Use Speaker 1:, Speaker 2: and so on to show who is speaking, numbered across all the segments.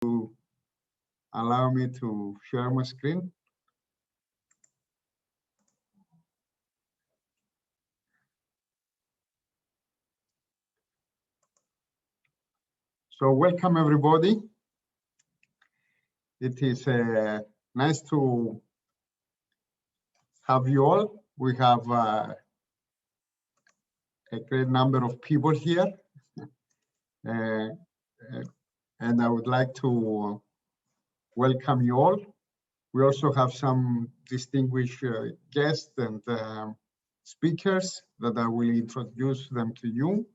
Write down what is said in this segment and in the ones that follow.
Speaker 1: allow me to share my screen. So welcome everybody. It is nice to have you all. We have a great number of people here. And I would like to welcome you all. We also have some distinguished guests and speakers that I will introduce them to you.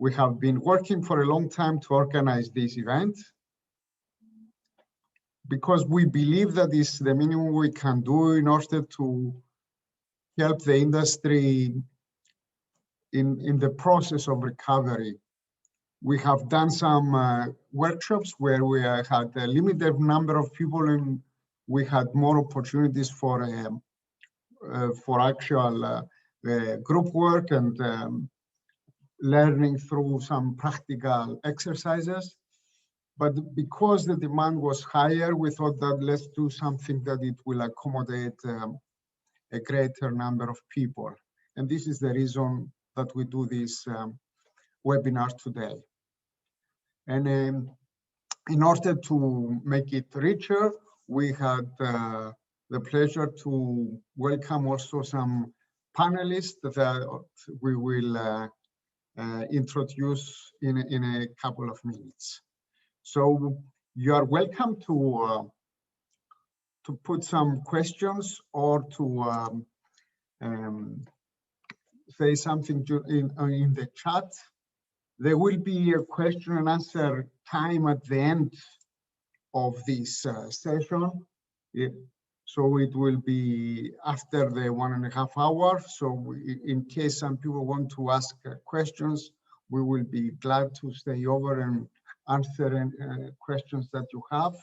Speaker 1: We have been working for a long time to organize this event because we believe that is the minimum we can do in order to help the industry in the process of recovery. We have done some workshops where we had a limited number of people and we had more opportunities for actual group work and learning through some practical exercises. But because the demand was higher, we thought that let's do something that it will accommodate a greater number of people. And this is the reason that we do this webinar today. And in order to make it richer, we had the pleasure to welcome also some panelists that we will introduce in a couple of minutes. So you are welcome to put some questions or to say something in the chat. There will be a question and answer time at the end of this session. So it will be after the 1.5 hours. So in case some people want to ask questions, we will be glad to stay over and answer questions that you have.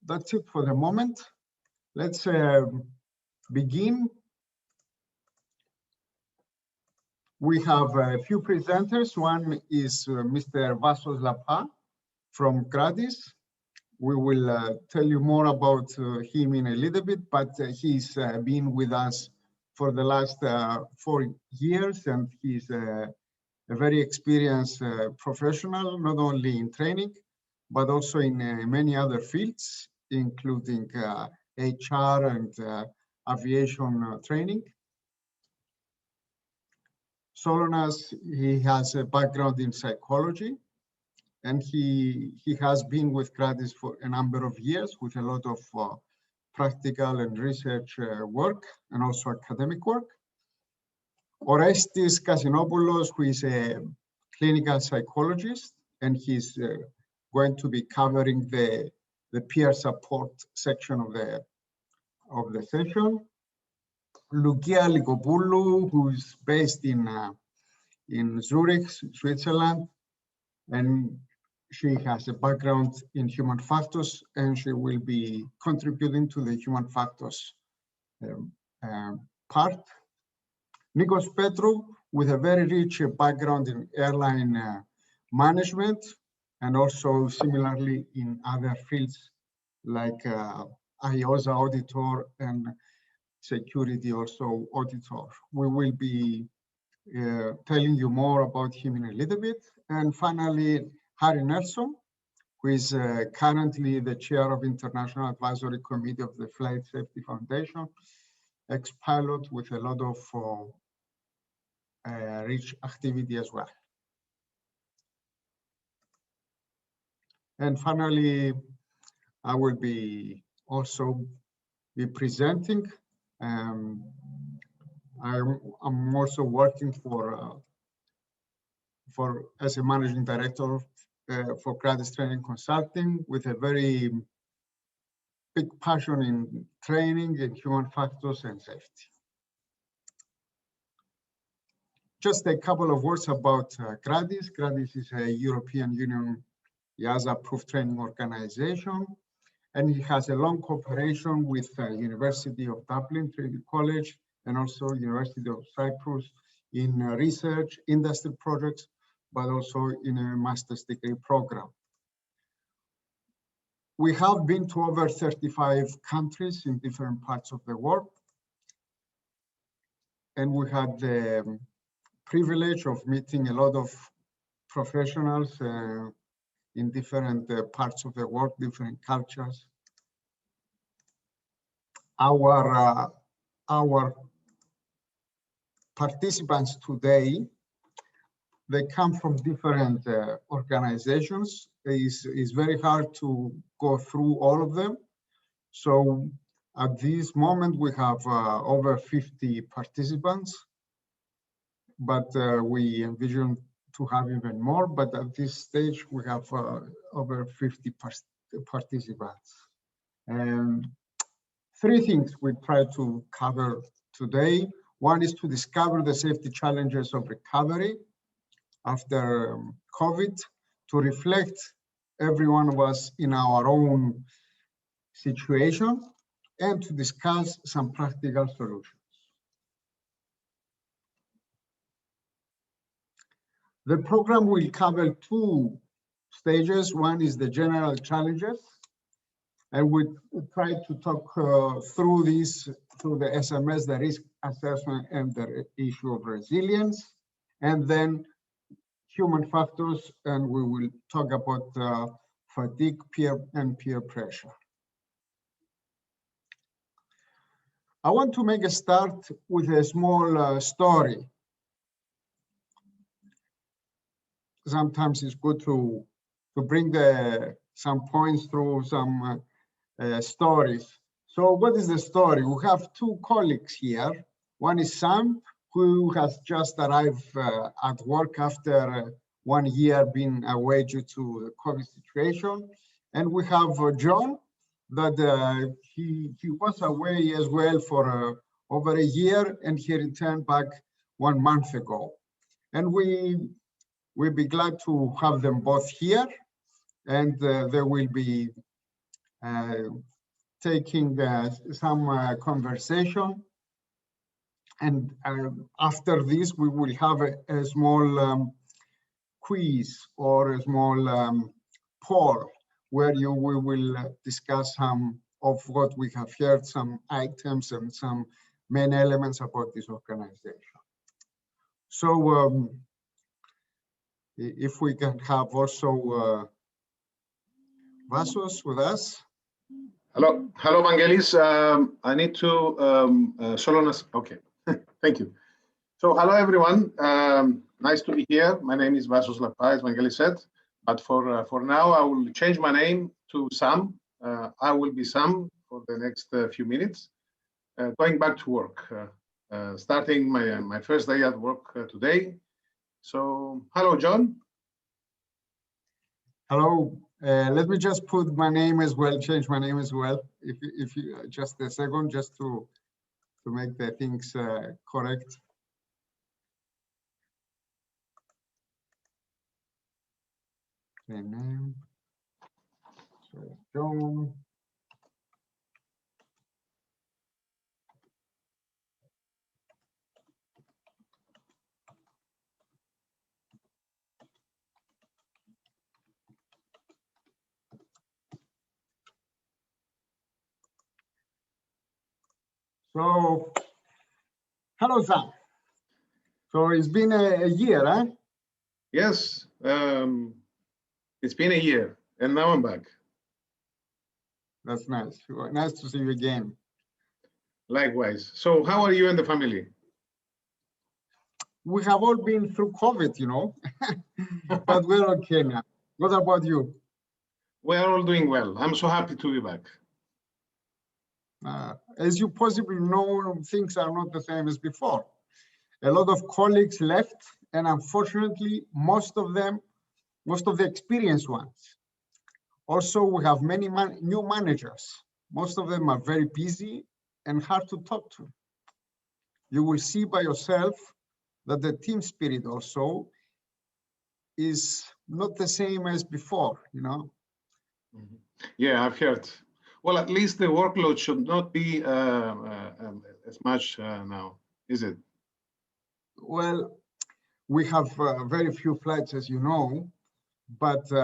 Speaker 1: That's it for the moment. Let's begin. We have a few presenters. One is Mr. Vasos Lapa from Kratis. We will tell you more about him in a little bit, but he's been with us for the last 4 years, and he's a very experienced professional, not only in training, but also in many other fields, including HR and aviation training. Solonas, he has a background in psychology, and he has been with Kratis for a number of years with a lot of practical and research work and also academic work. Orestis Kasinopoulos, who is a clinical psychologist, and he's going to be covering the peer support section of the session. Lukia Lugobulum, who is based in Zurich, Switzerland, and she has a background in human factors, and she will be contributing to the human factors part. Nikos Petrou, with a very rich background in airline management, and also similarly in other fields like IOSA auditor and security also auditor. We will be telling you more about him in a little bit. And finally, Harry Nelson, who is currently the chair of International Advisory Committee of the Flight Safety Foundation, ex-pilot with a lot of rich activity as well. And finally, I will be also be presenting. I'm also working as a managing director for Kratis Consulting, with a very big passion in training in human factors and safety. Just a couple of words about Kratis. Kratis is a European Union EASA-approved training organization, and it has a long cooperation with University of Dublin Trinity College and also University of Cyprus in research, industry projects, but also in a master's degree program. We have been to over 35 countries in different parts of the world. And we had the privilege of meeting a lot of professionals in different parts of the world, different cultures. Our participants today, they come from different organizations. It's very hard to go through all of them. So at this moment, we have over 50 participants, but we envision to have even more. But at this stage, we have over 50 participants. And three things we try to cover today. One is to discover the safety challenges of recovery after COVID, to reflect every one of us in our own situation, and to discuss some practical solutions. The program will cover two stages. One is the general challenges, and we try to talk through these, through the SMS, the risk assessment, and the issue of resilience, and then human factors, and we will talk about fatigue, peer pressure. I want to make a start with a small story. Sometimes it's good to bring some points through some stories. So what is the story? We have two colleagues here. One is Sam, who has just arrived at work after 1 year being away due to the COVID situation. And we have John, that he was away as well for over a year, and he returned back 1 month ago. And we'll be glad to have them both here, and they will be taking some conversation. And after this, we will have a small quiz or a small poll where we will discuss some of what we have heard, some items and some main elements about this organization. So if we can have also Vasos with us.
Speaker 2: Hello, Vangelis. I need to Solonas. Okay, thank you. So hello, everyone. Nice to be here. My name is Vasos Lapa, as Vangelis said. But for now, I will change my name to Sam. I will be Sam for the next few minutes. Going back to work, starting my first day at work today. So hello, John.
Speaker 1: Hello. Let me just put my name as well, change my name as well, if you just a second, just to make the things correct. The name, so John. So, hello, Sam. So it's been a year, huh?
Speaker 2: Yes, it's been a year, and now I'm back.
Speaker 1: That's nice. Nice to see you again.
Speaker 2: Likewise. So how are you and the family?
Speaker 1: We have all been through COVID, you know, but we're okay now. What about you?
Speaker 2: We are all doing well. I'm so happy to be back.
Speaker 1: As you possibly know, things are not the same as before. A lot of colleagues left, and unfortunately, most of the experienced ones. Also, we have many new managers. Most of them are very busy and hard to talk to. You will see by yourself that the team spirit also is not the same as before, you know?
Speaker 2: Mm-hmm. Yeah, I've heard. Well, at least the workload should not be as much now, is it?
Speaker 1: Well, we have very few flights, as you know, but they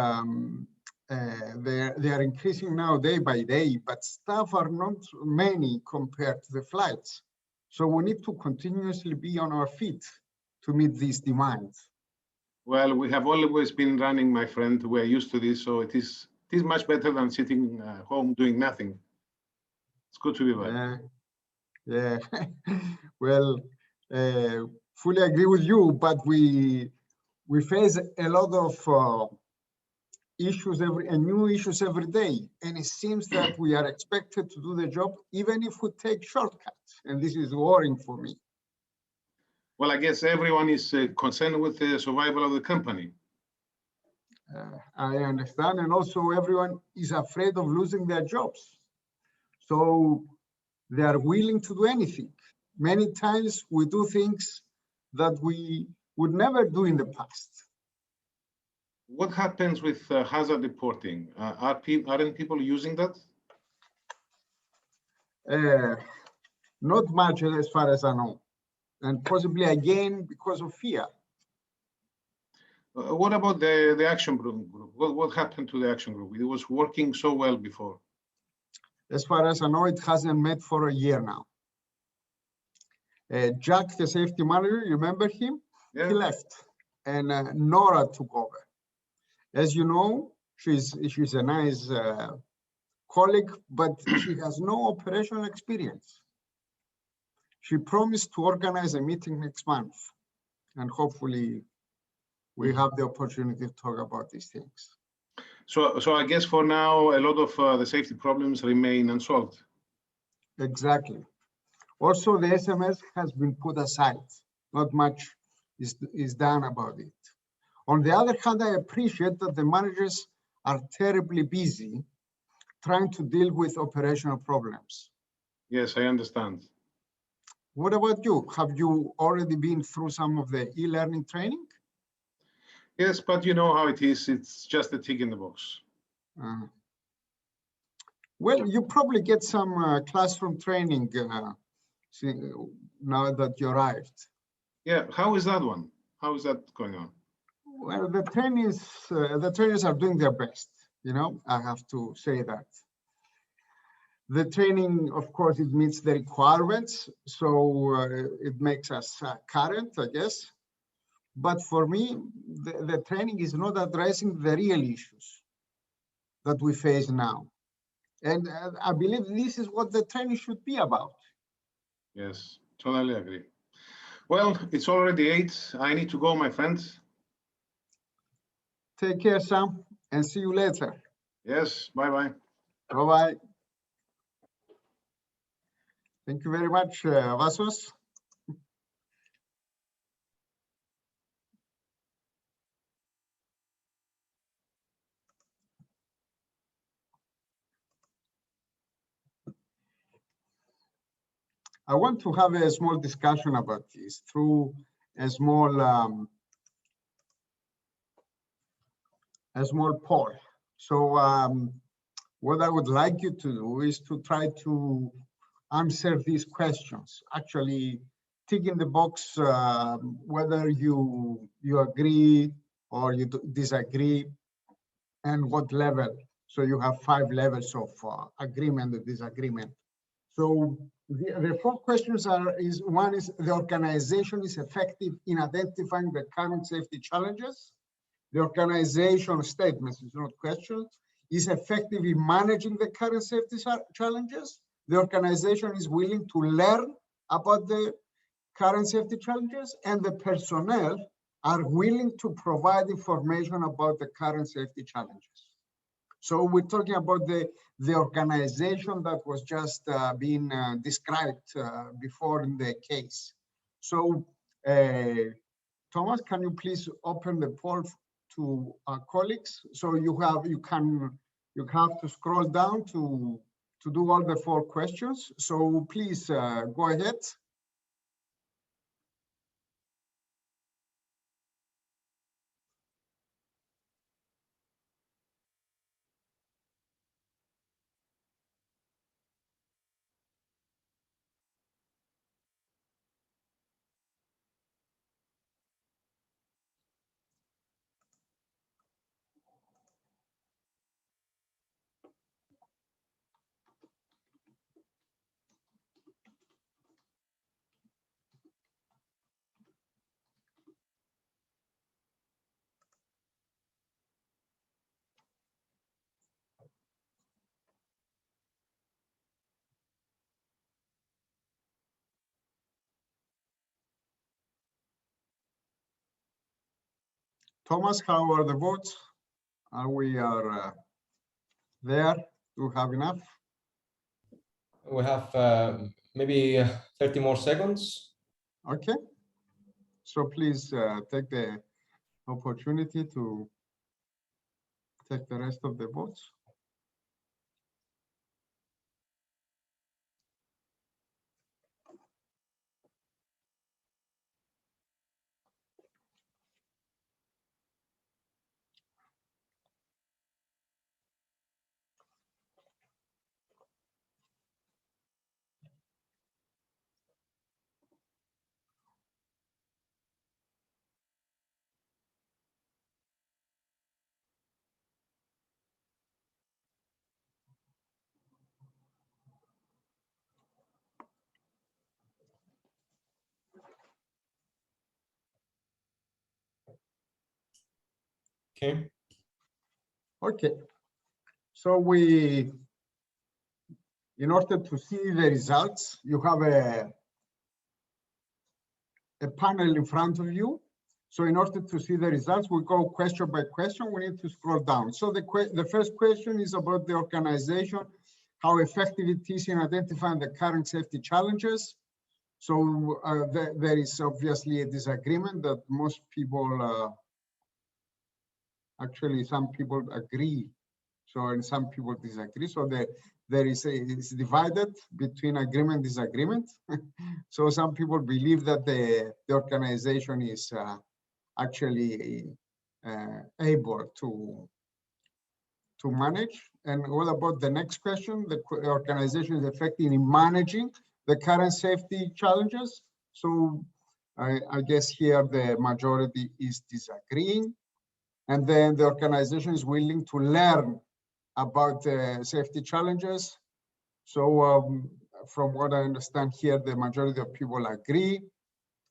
Speaker 1: are increasing now day by day, but staff are not many compared to the flights. So we need to continuously be on our feet to meet these demands.
Speaker 2: Well, we have always been running, my friend. We're used to this, so it is much better than sitting home doing nothing. It's good to be back.
Speaker 1: Yeah. Well, fully agree with you, but we face a lot of issues new issues every day, and it seems that we are expected to do the job even if we take shortcuts, and this is worrying for me.
Speaker 2: Well, I guess everyone is concerned with the survival of the company.
Speaker 1: I understand, and also everyone is afraid of losing their jobs, so they are willing to do anything. Many times we do things that we would never do in the past.
Speaker 2: What happens with hazard reporting? Aren't people using that?
Speaker 1: Not much, as far as I know, and possibly again because of fear.
Speaker 2: What about the action group? What happened to the action group? It was working so well before.
Speaker 1: As far as I know, it hasn't met for a year now. Jack, the safety manager, you remember him?
Speaker 2: Yeah.
Speaker 1: He left, and Nora took over. As you know, she's a nice colleague, but she has no operational experience. She promised to organize a meeting next month, and hopefully we have the opportunity to talk about these things.
Speaker 2: So I guess for now, a lot of the safety problems remain unsolved.
Speaker 1: Exactly. Also, the SMS has been put aside. Not much is done about it. On the other hand, I appreciate that the managers are terribly busy trying to deal with operational problems.
Speaker 2: Yes, I understand.
Speaker 1: What about you? Have you already been through some of the e-learning training?
Speaker 2: Yes, but you know how it is. It's just a tick in the box.
Speaker 1: Well, you probably get some classroom training now that you arrived.
Speaker 2: Yeah, how is that one? How is that going on?
Speaker 1: Well, the trainers are doing their best. You know, I have to say that. The training, of course, it meets the requirements, so it makes us current, I guess. But for me, the training is not addressing the real issues that we face now. And I believe this is what the training should be about.
Speaker 2: Yes, totally agree. Well, it's already 8. I need to go, my friends.
Speaker 1: Take care, Sam, and see you later.
Speaker 2: Yes, bye-bye.
Speaker 1: Bye-bye. Thank you very much, Vasos. I want to have a small discussion about this through a small poll. So what I would like you to do is to try to answer these questions. Actually, tick in the box whether you agree or you disagree, and what level. So you have 5 levels of agreement and disagreement. So the 4 questions is one is the organization is effective in identifying the current safety challenges. The organization statements is not questions, is effective in managing the current safety challenges. The organization is willing to learn about the current safety challenges, and the personnel are willing to provide information about the current safety challenges. So we're talking about the organization that was just being described before in the case. So Thomas, can you please open the poll to our colleagues? So you have to scroll down to do all the 4 questions. So please go ahead. Thomas, how are the votes? Are we there? Do we have enough?
Speaker 3: We have maybe 30 more seconds.
Speaker 1: Okay. So please take the opportunity to take the rest of the votes.
Speaker 3: Okay.
Speaker 1: Okay. So in order to see the results, you have a panel in front of you. So in order to see the results, we go question by question. We need to scroll down. So the first question is about the organization, how effective it is in identifying the current safety challenges. So there is obviously a disagreement that most people, actually some people agree. So and some people disagree. So it's divided between agreement and disagreement. So some people believe that the organization is actually able to manage. And what about the next question? The organization is effective in managing the current safety challenges. So I guess here the majority is disagreeing. And then the organization is willing to learn about the safety challenges. So from what I understand here, the majority of people agree.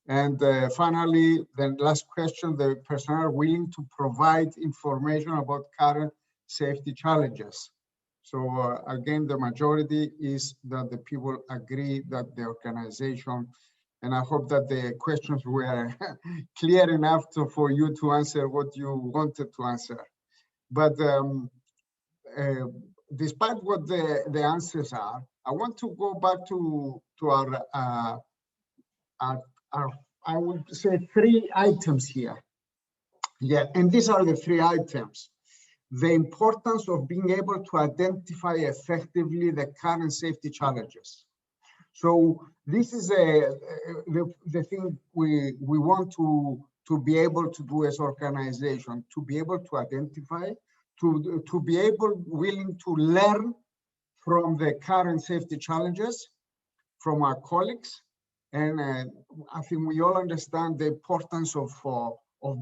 Speaker 1: And finally, the last question, the personnel are willing to provide information about current safety challenges. So again, the majority is that the people agree that the organization, and I hope that the questions were clear enough for you to answer what you wanted to answer. But despite what the answers are, I want to go back to our I would say 3 items here. Yeah, and these are the 3 items. The importance of being able to identify effectively the current safety challenges. So this is the thing we want to be able to do as organization, to be able to identify, to be willing to learn from the current safety challenges from our colleagues. And I think we all understand the importance of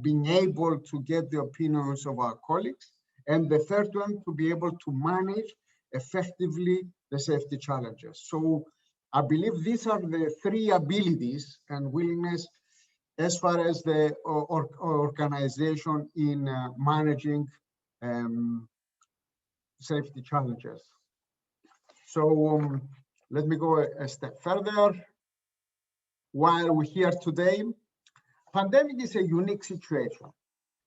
Speaker 1: being able to get the opinions of our colleagues. And the third one, to be able to manage effectively the safety challenges. So I believe these are the 3 abilities and willingness as far as the organization in managing safety challenges. So let me go a step further. While we're here today, pandemic is a unique situation.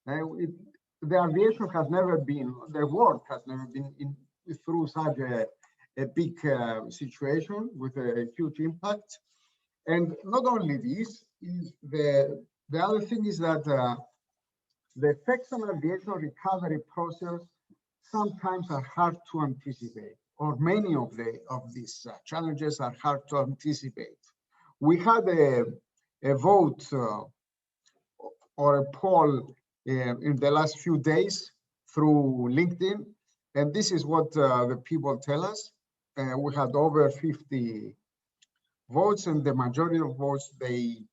Speaker 1: The aviation has never been, the world has never been through such a big situation with a huge impact. And not only this, is the other thing is that the effects on aviation recovery process sometimes are hard to anticipate, or many of these challenges are hard to anticipate. We had a vote or a poll in the last few days through LinkedIn, and this is what the people tell us. We had over 50 votes, and the majority of votes, they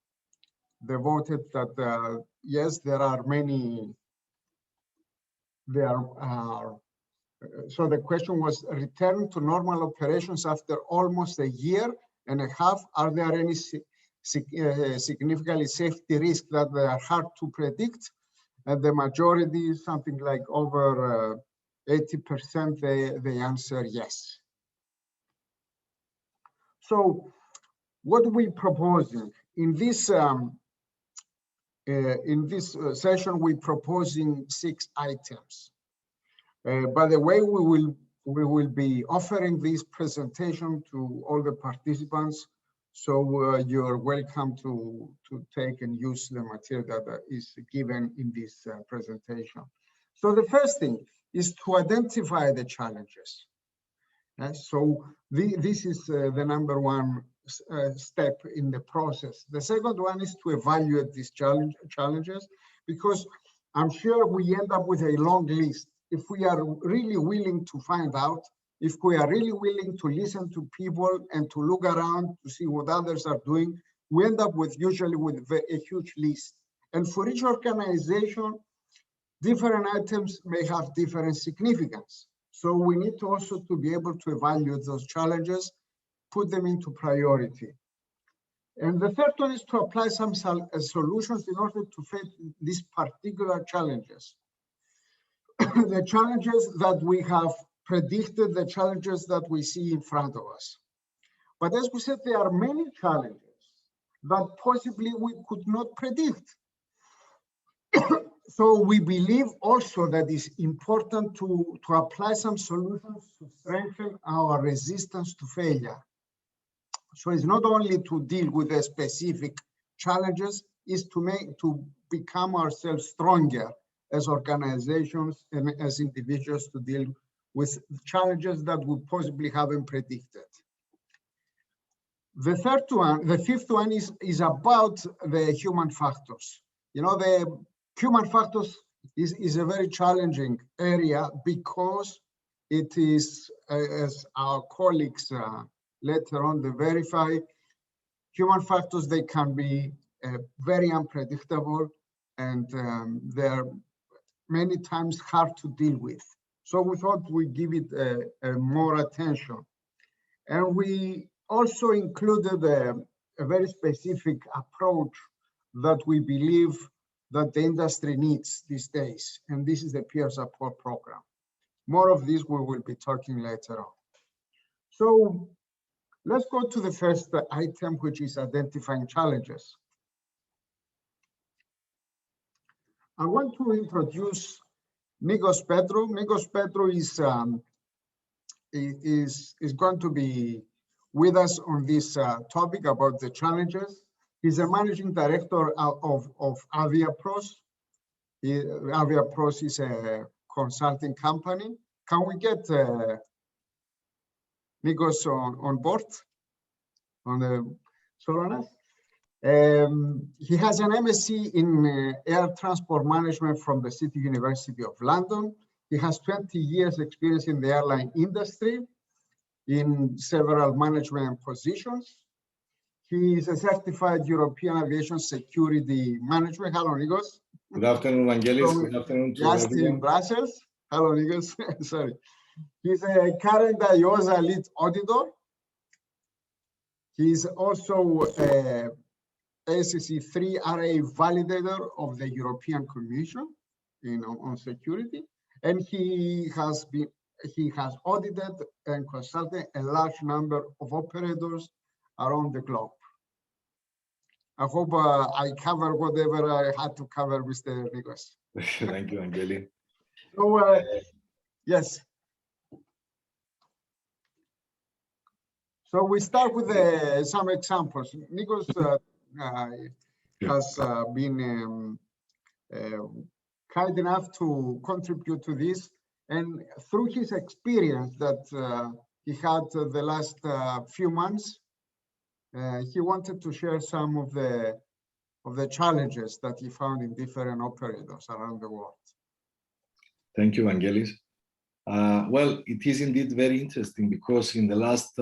Speaker 1: voted that yes, there are many. So the question was, return to normal operations after almost a year and a half. Are there any significantly safety risks that are hard to predict? And the majority, something like over 80%, they answer yes. So what are we proposing? In this in this session, we're proposing 6 items. By the way, we will be offering this presentation to all the participants. So you're welcome to take and use the material that is given in this presentation. So the first thing is to identify the challenges. So this is the number one step in the process. The second one is to evaluate these challenges, because I'm sure we end up with a long list. If we are really willing to find out, if we are really willing to listen to people and to look around to see what others are doing, we end up with usually with a huge list. And for each organization, different items may have different significance. So we need to also to be able to evaluate those challenges, put them into priority. And the third one is to apply some solutions in order to face these particular challenges. The challenges that we have predicted, the challenges that we see in front of us. But as we said, there are many challenges that possibly we could not predict. So we believe also that it's important to apply some solutions to strengthen our resistance to failure. So it's not only to deal with the specific challenges, it's to become ourselves stronger as organizations and as individuals to deal with challenges that we possibly haven't predicted. The fifth one is about the human factors. You know, the human factors is a very challenging area because it is, as our colleagues later on they verify, human factors, they can be very unpredictable, and they're many times hard to deal with. So we thought we'd give it more attention. And we also included a very specific approach that we believe that the industry needs these days. And this is the peer support program. More of this we will be talking later on. So let's go to the first item, which is identifying challenges. I want to introduce Nikos Petro. Nikos Petro is going to be with us on this topic about the challenges. He's a managing director of Aviapros. Aviapros is a consulting company. Can we get Nikos on board on the Solanas? He has an MSc in air transport management from the City University of London. He has 20 years experience in the airline industry in several management positions. He is a certified European aviation security management. Hello, Nikos.
Speaker 4: Good afternoon, Vangelis. Good afternoon to everyone.
Speaker 1: In Brussels. Hello, Nikos. Sorry. He's a current IOSA lead auditor. He's also a ACC3 RA validator of the European Commission on security, and he has audited and consulted a large number of operators around the globe. I hope I covered whatever I had to cover, Mr. Nikos.
Speaker 4: Thank you, Angeli.
Speaker 1: So, yes. So we start with some examples. Nikos has been kind enough to contribute to this, and through his experience that he had the last few months, he wanted to share some of the challenges that he found in different operators around the world.
Speaker 4: Thank you, Vangelis. Well, it is indeed very interesting because in the last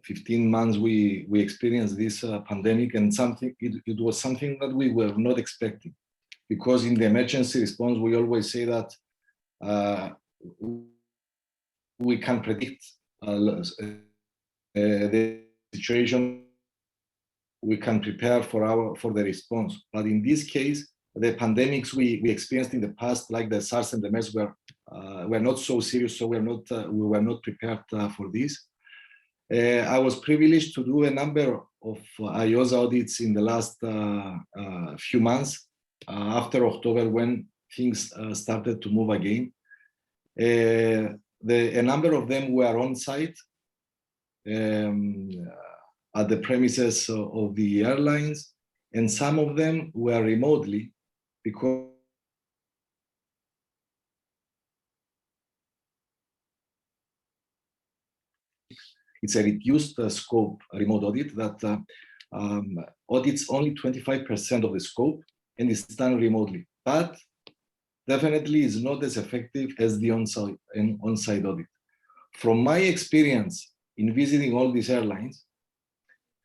Speaker 4: 15 months we experienced this pandemic, and it was something that we were not expecting, because in the emergency response we always say that we can predict the situation, we can prepare for the response. But in this case, the pandemics we experienced in the past, like the SARS and the MERS, were not so serious, so we were not prepared for this. I was privileged to do a number of IOSA audits in the last few months after October, when things started to move again. A number of them were on site at the premises of the airlines, and some of them were remotely, because it's a reduced scope remote audit that audits only 25% of the scope and is done remotely, but definitely is not as effective as the on-site audit. From my experience in visiting all these airlines,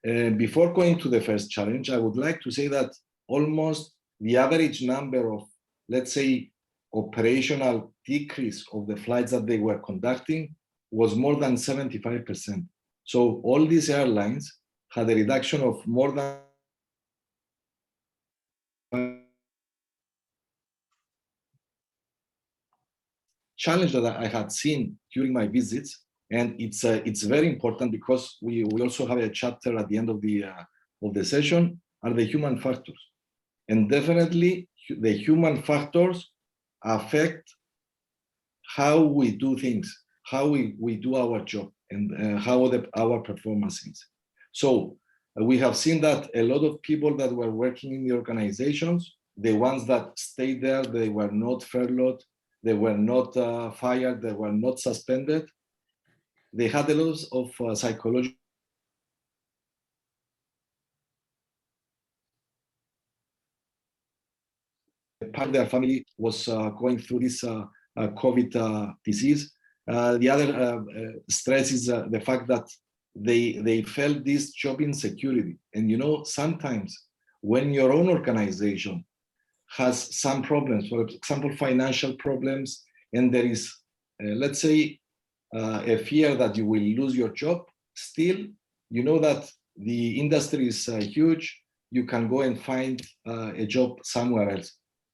Speaker 4: before going to the first challenge, I would like to say that almost the average number of, let's say, operational decrease of the flights that they were conducting was more than 75%. So all these airlines had a reduction of more than challenge that I had seen during my visits, and it's very important, because we also have a chapter at the end of the session, are the human factors, and definitely the human factors affect how we do things, how we do our job, and how our performance is. So we have seen that a lot of people that were working in the organizations, the ones that stayed there, they were not furloughed, they were not fired, they were not suspended. They had a lot of psychological part of their family was going through this COVID disease. The other stress is the fact that they felt this job insecurity. And sometimes when your own organization has some problems, for example, financial problems, and there is, let's say, a fear that you will lose your job, still, that the industry is huge, you can go and find a job somewhere else.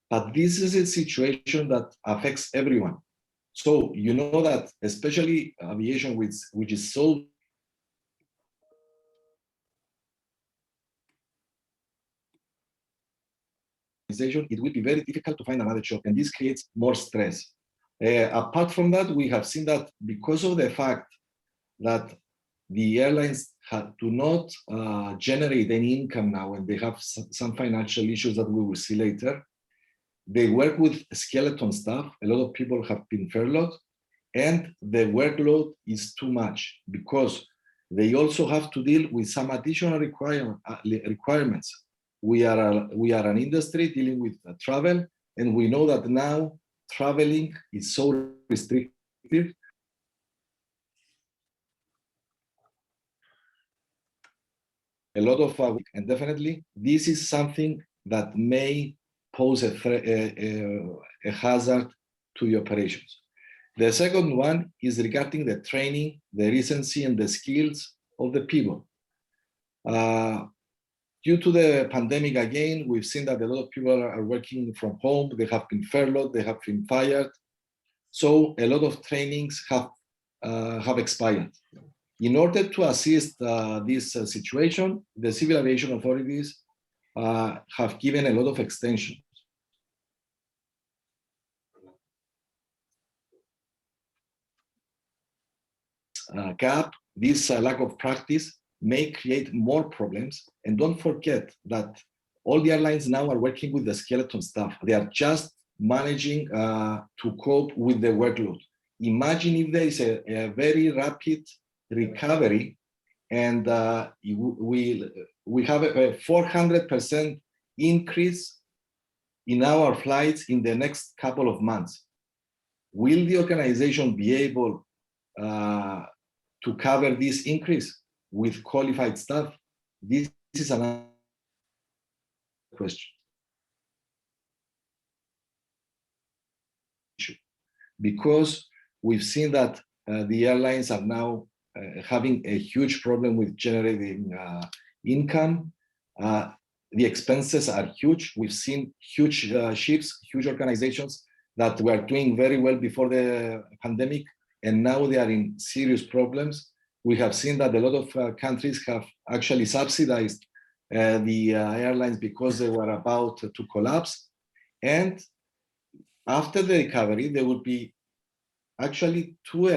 Speaker 4: But this is a situation that affects everyone. So that, especially aviation, which is so it will be very difficult to find another job, and this creates more stress. Apart from that, we have seen that because of the fact that the airlines do not generate any income now, and they have some financial issues that we will see later, they work with skeleton staff. A lot of people have been furloughed, and the workload is too much, because they also have to deal with some additional requirements. We are an industry dealing with travel, and we know that now traveling is so restrictive. A lot of, and definitely this is something that may pose a hazard to the operations. The second one is regarding the training, the recency, and the skills of the people. Due to the pandemic, again, we've seen that a lot of people are working from home. They have been furloughed, they have been fired. So a lot of trainings have expired. In order to assist this situation, the civil aviation authorities have given a lot of extensions. Gap, this lack of practice may create more problems. And don't forget that all the airlines now are working with the skeleton staff. They are just managing to cope with the workload. Imagine if there is a very rapid recovery, and we have a 400% increase in our flights in the next couple of months. Will the organization be able to cover this increase with qualified staff? This is another question. Because we've seen that the airlines are now having a huge problem with generating income. The expenses are huge. We've seen huge ships, huge organizations that were doing very well before the pandemic, and now they are in serious problems. we have seen that a lot of countries have actually subsidized the airlines because they were about to collapse. And after the recovery, there will be actually two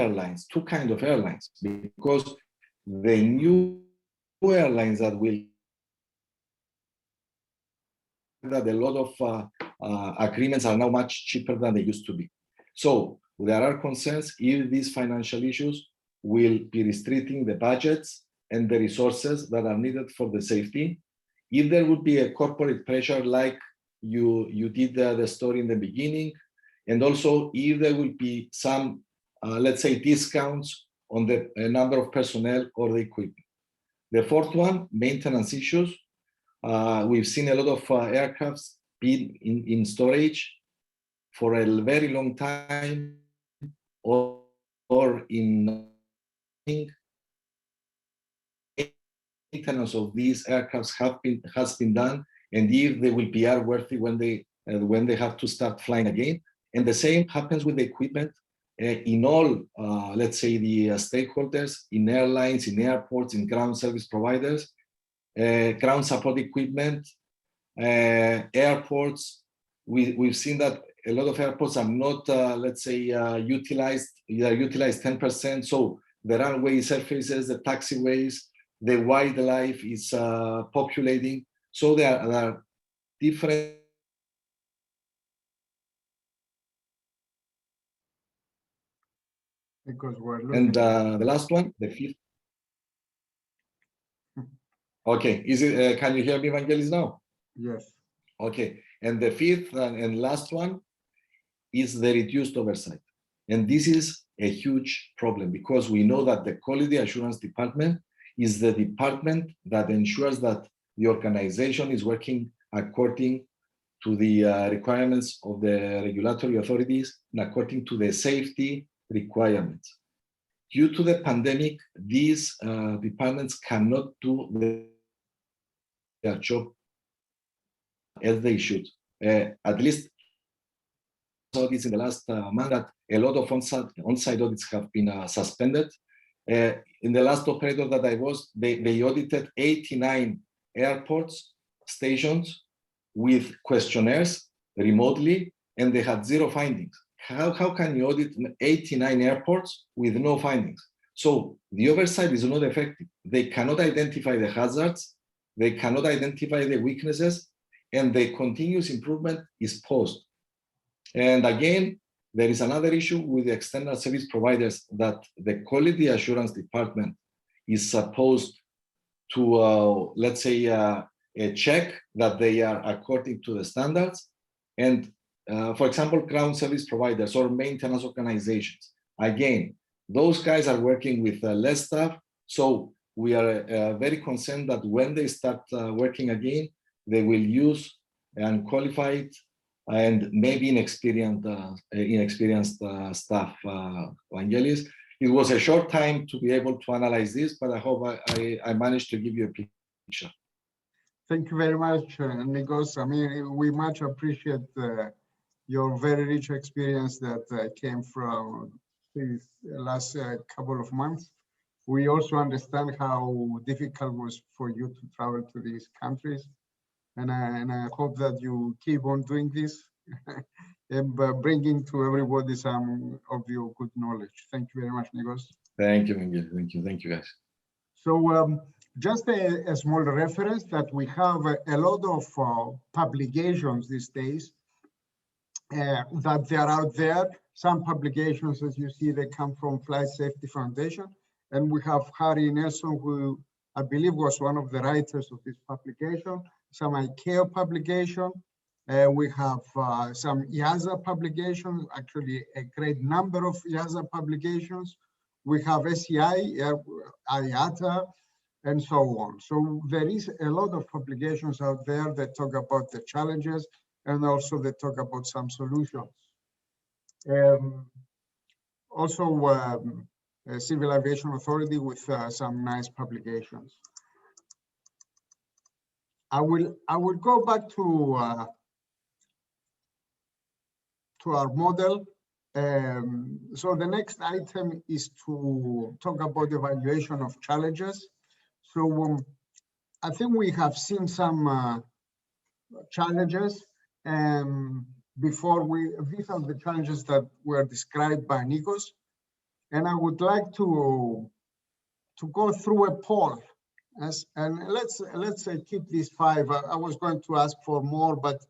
Speaker 4: kind of airlines, because the new airlines that will, that a lot of agreements are now much cheaper than they used to be. So there are concerns if these financial issues will be restricting the budgets and the resources that are needed for the safety. If there would be a corporate pressure like you did the story in the beginning, and also if there will be some, let's say, discounts on the number of personnel or the equipment. The fourth one, maintenance issues. We've seen a lot of aircrafts being in storage for a very long time, or in maintenance of these aircrafts has been done, and if they will be airworthy when they have to start flying again. And the same happens with the equipment in all, let's say, the stakeholders, in airlines, in airports, in ground service providers, ground support equipment, airports. We've seen that a lot of airports are not, let's say, utilized 10%. So the runway surfaces, the taxiways, the wildlife is populating. So there are different.
Speaker 1: Because we're looking.
Speaker 4: And the last one, the fifth. Okay, is it? Can you hear me, Vangelis, now?
Speaker 1: Yes.
Speaker 4: Okay, and the fifth and last one is the reduced oversight. And this is a huge problem, because we know that the quality assurance department is the department that ensures that the organization is working according to the requirements of the regulatory authorities and according to the safety requirements. Due to the pandemic, these departments cannot do their job as they should. At least audits in the last month, that a lot of on-site audits have been suspended. In the last operator that I was, they audited 89 airports, stations with questionnaires remotely, and they had 0 findings. How can you audit 89 airports with no findings? So the oversight is not effective. They cannot identify the hazards, they cannot identify the weaknesses, and the continuous improvement is paused. And again, there is another issue with the external service providers, that the quality assurance department is supposed to, let's say, check that they are according to the standards. And for example, ground service providers or maintenance organizations, again, those guys are working with less staff. So we are very concerned that when they start working again, they will use unqualified and maybe inexperienced staff. Vangelis, it was a short time to be able to analyze this, but I hope I managed to give you a picture.
Speaker 1: Thank you very much, Nikos. I mean, we much appreciate your very rich experience that came from these last couple of months. We also understand how difficult it was for you to travel to these countries. And I hope that you keep on doing this and bringing to everybody some of your good knowledge. Thank you very much, Nikos.
Speaker 4: Thank you, Miguel. Thank you, guys.
Speaker 1: So just a small reference that we have a lot of publications these days that they are out there. Some publications, as you see, they come from Flight Safety Foundation. And we have Harry Nelson, who I believe was one of the writers of this publication. Some ICAO publication. We have some IASA publications, actually a great number of IASA publications. We have SEI, IATA, and so on. So there is a lot of publications out there that talk about the challenges, and also they talk about some solutions. Also, Civil Aviation Authority with some nice publications. I will go back to our model So the next item is to talk about evaluation of challenges. So I think we have seen some challenges before these are the challenges that were described by Nikos. And I would like to go through a poll. And let's keep these 5. I was going to ask for more, but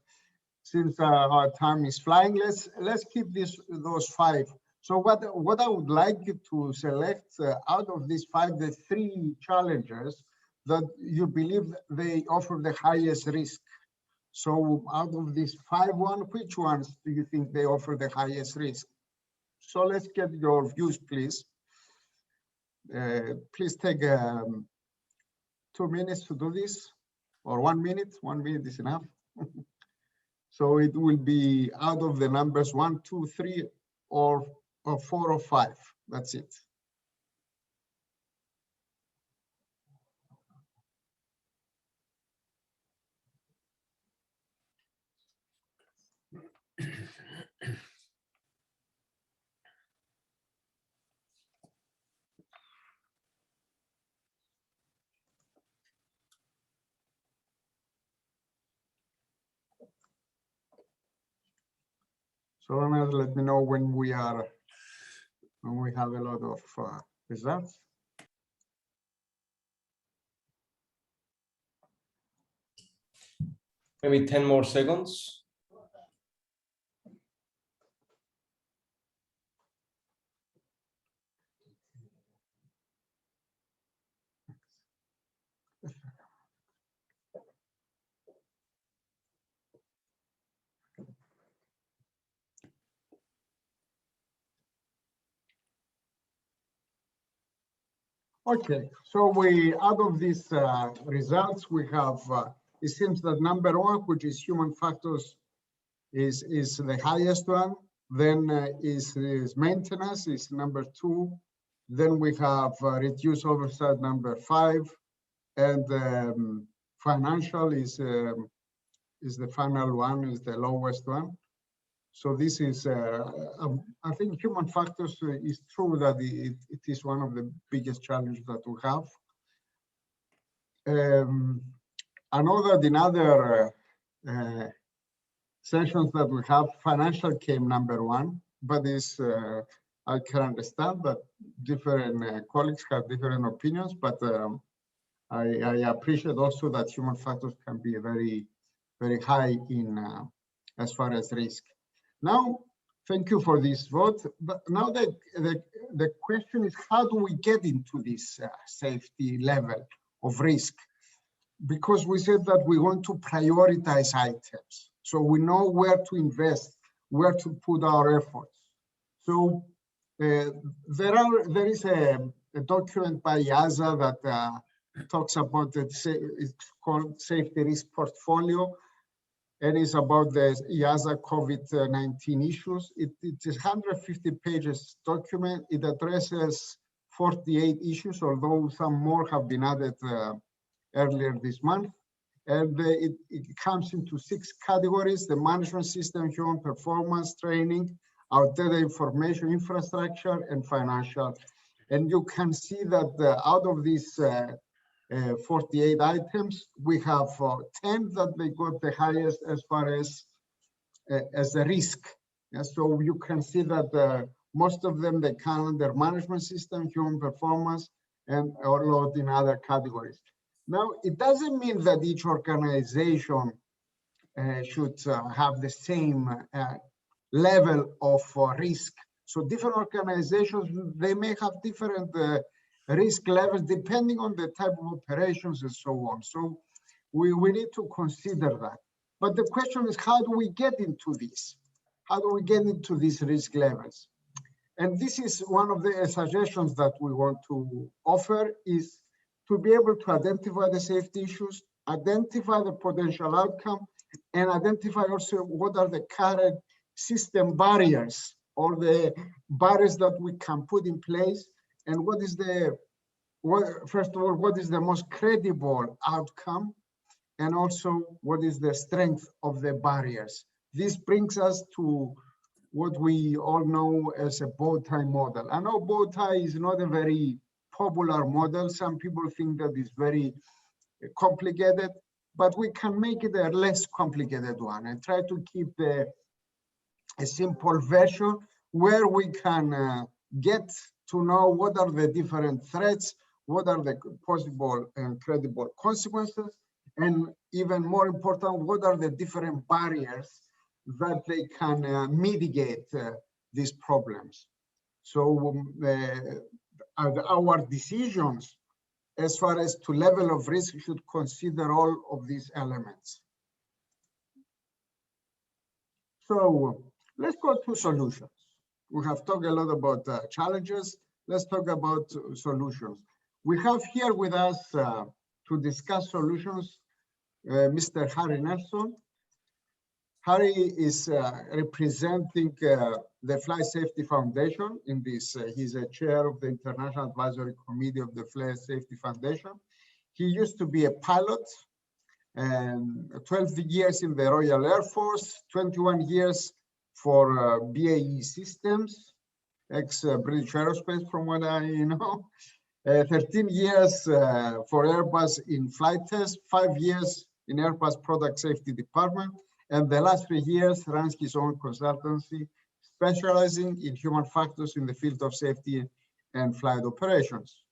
Speaker 1: since our time is flying, let's keep those 5. So what I would like you to select out of these 5, the 3 challenges that you believe they offer the highest risk. So out of these 5, which ones do you think they offer the highest risk? So let's get your views, please. Please take 2 minutes to do this, or 1 minute. 1 minute is enough. So it will be out of the numbers 1, 2, 3, or 4 or 5. That's it. So let me know when we have a lot of results.
Speaker 3: Maybe 10 more seconds.
Speaker 1: Okay, so out of these results, we have, it seems that number 1, which is human factors, is the highest one. Then is maintenance is number 2. Then we have reduced oversight number 5, and financial is the final one, is the lowest one. So this is, I think human factors is true that it is one of the biggest challenges that we have. I know that in other sessions that we have, financial came number 1, but I can understand that different colleagues have different opinions, but I appreciate also that human factors can be very, very high in as far as risk. Now, thank you for this vote. But now the question is, how do we get into this safety level of risk? Because we said that we want to prioritize items. So we know where to invest, where to put our efforts. So there is a document by IASA that talks about it's called Safety Risk Portfolio. And it's about the IASA COVID-19 issues. It is 150 pages document. It addresses 48 issues, although some more have been added earlier this month. And it comes into 6 categories: the management system, human performance, training, our data information infrastructure, and financial. And you can see that out of these 48 items, we have 10 that they got the highest as far as the risk. Yeah, so you can see that most of them, they come under management system, human performance, and a lot in other categories. Now, it doesn't mean that each organization should have the same level of risk. So different organizations, they may have different risk levels depending on the type of operations and so on. So we need to consider that. But the question is, how do we get into this? How do we get into these risk levels? And this is one of the suggestions that we want to offer, is to be able to identify the safety issues, identify the potential outcome, and identify also what are the current system barriers or the barriers that we can put in place, and what is first of all, what is the most credible outcome, and also what is the strength of the barriers. This brings us to what we all know as a bow tie model. I know bow tie is not a very popular model. Some people think that it's very complicated, but we can make it a less complicated one and try to keep a simple version where we can get to know what are the different threats, what are the possible and credible consequences, and even more important, what are the different barriers that they can mitigate these problems. So our decisions as far as to level of risk should consider all of these elements. So let's go to solutions. We have talked a lot about challenges. Let's talk about solutions. We have here with us to discuss solutions Mr. Harry Nelson. Harry is representing the Flight Safety Foundation in this. He's a chair of the International Advisory Committee of the Flight Safety Foundation. He used to be a pilot, 12 years in the Royal Air Force, 21 years for BAE Systems, ex-British Aerospace from what I know, 13 years for Airbus in flight test, 5 years in Airbus Product Safety Department, and the last 3 years runs his own consultancy, specializing in human factors in the field of safety and flight operations.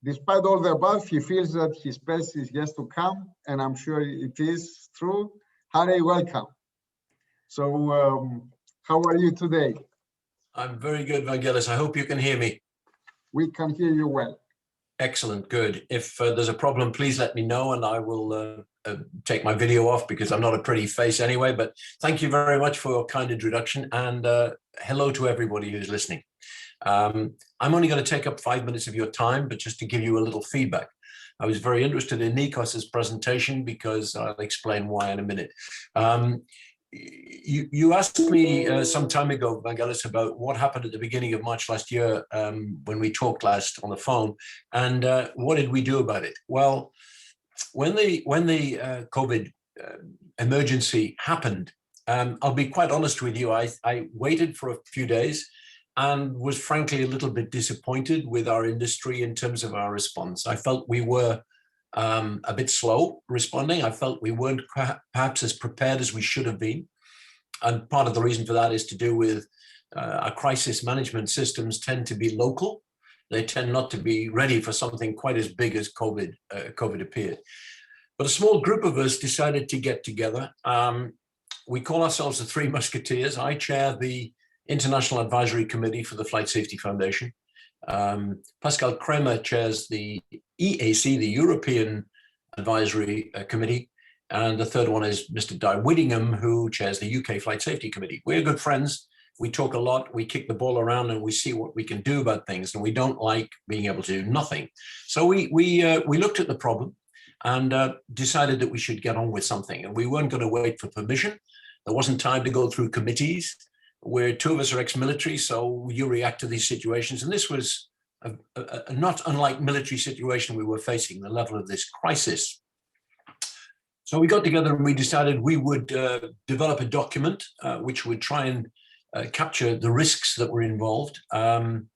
Speaker 1: Despite all the above, he feels that his best is yet to come, and I'm sure it is true. Harry, welcome. So how are you today?
Speaker 5: I'm very good, Vangelis. I hope you can hear me.
Speaker 1: We can hear you well.
Speaker 5: Excellent, good. If there's a problem, please let me know and I will take my video off because I'm not a pretty face anyway, but thank you very much for your kind introduction and hello to everybody who's listening. I'm only going to take up 5 minutes of your time, but just to give you a little feedback. I was very interested in Nikos's presentation because I'll explain why in a minute. You asked me some time ago, Vangelis, about what happened at the beginning of March last year when we talked last on the phone, and what did we do about it? Well, when the COVID emergency happened, I'll be quite honest with you, I waited for a few days and was frankly a little bit disappointed with our industry in terms of our response. I felt we were a bit slow responding. I felt we weren't perhaps as prepared as we should have been. And part of the reason for that is to do with our crisis management systems tend to be local. They tend not to be ready for something quite as big as COVID appeared. But a small group of us decided to get together. We call ourselves the Three Musketeers. I chair the International Advisory Committee for the Flight Safety Foundation. Pascal Kremer chairs the EAC, the European Advisory Committee, and the third one is Mr. Di Whittingham, who chairs the UK Flight Safety Committee. We're good friends. We talk a lot. We kick the ball around, and we see what we can do about things. And we don't like being able to do nothing. So we looked at the problem and decided that we should get on with something. And we weren't going to wait for permission. There wasn't time to go through committees. Where two of us are ex-military, so you react to these situations. And this was a not unlike military situation we were facing, the level of this crisis. So we got together and we decided we would develop a document which would try and capture the risks that were involved. And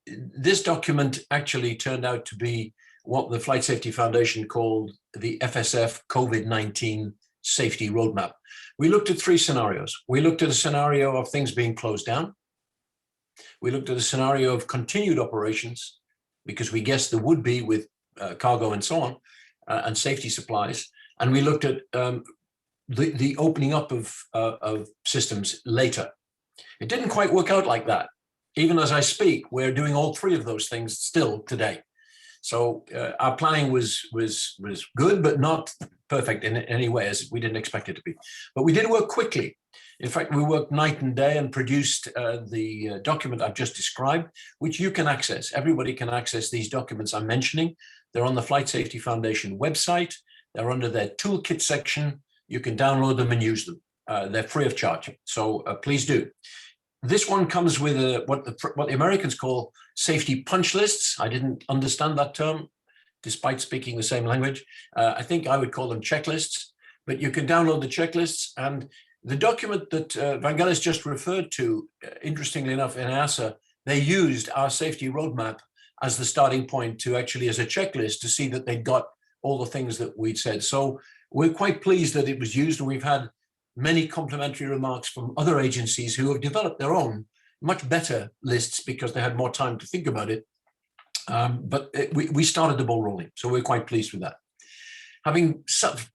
Speaker 5: this document actually turned out to be what the Flight Safety Foundation called the FSF COVID-19 Safety Roadmap. We looked at 3 scenarios. We looked at a scenario of things being closed down. We looked at a scenario of continued operations, because we guessed there would be with cargo and so on, and safety supplies. And we looked at the opening up of systems later. It didn't quite work out like that. Even as I speak, we're doing all 3 of those things still today. So our planning was good, but not perfect in any way, as we didn't expect it to be. But we did work quickly. In fact, we worked night and day and produced the document I've just described, which you can access. Everybody can access these documents I'm mentioning. They're on the Flight Safety Foundation website. They're under their toolkit section. You can download them and use them. They're free of charge. So please do. This one comes with what the Americans call safety punch lists. I didn't understand that term, despite speaking the same language. I think I would call them checklists, but you can download the checklists. And The document that Vangelis just referred to, interestingly enough, in EASA, they used our safety roadmap as the starting point to actually as a checklist to see that they'd got all the things that we'd said. So we're quite pleased that it was used, and we've had many complimentary remarks from other agencies who have developed their own much better lists because they had more time to think about it. We started the ball rolling, so we're quite pleased with that. Having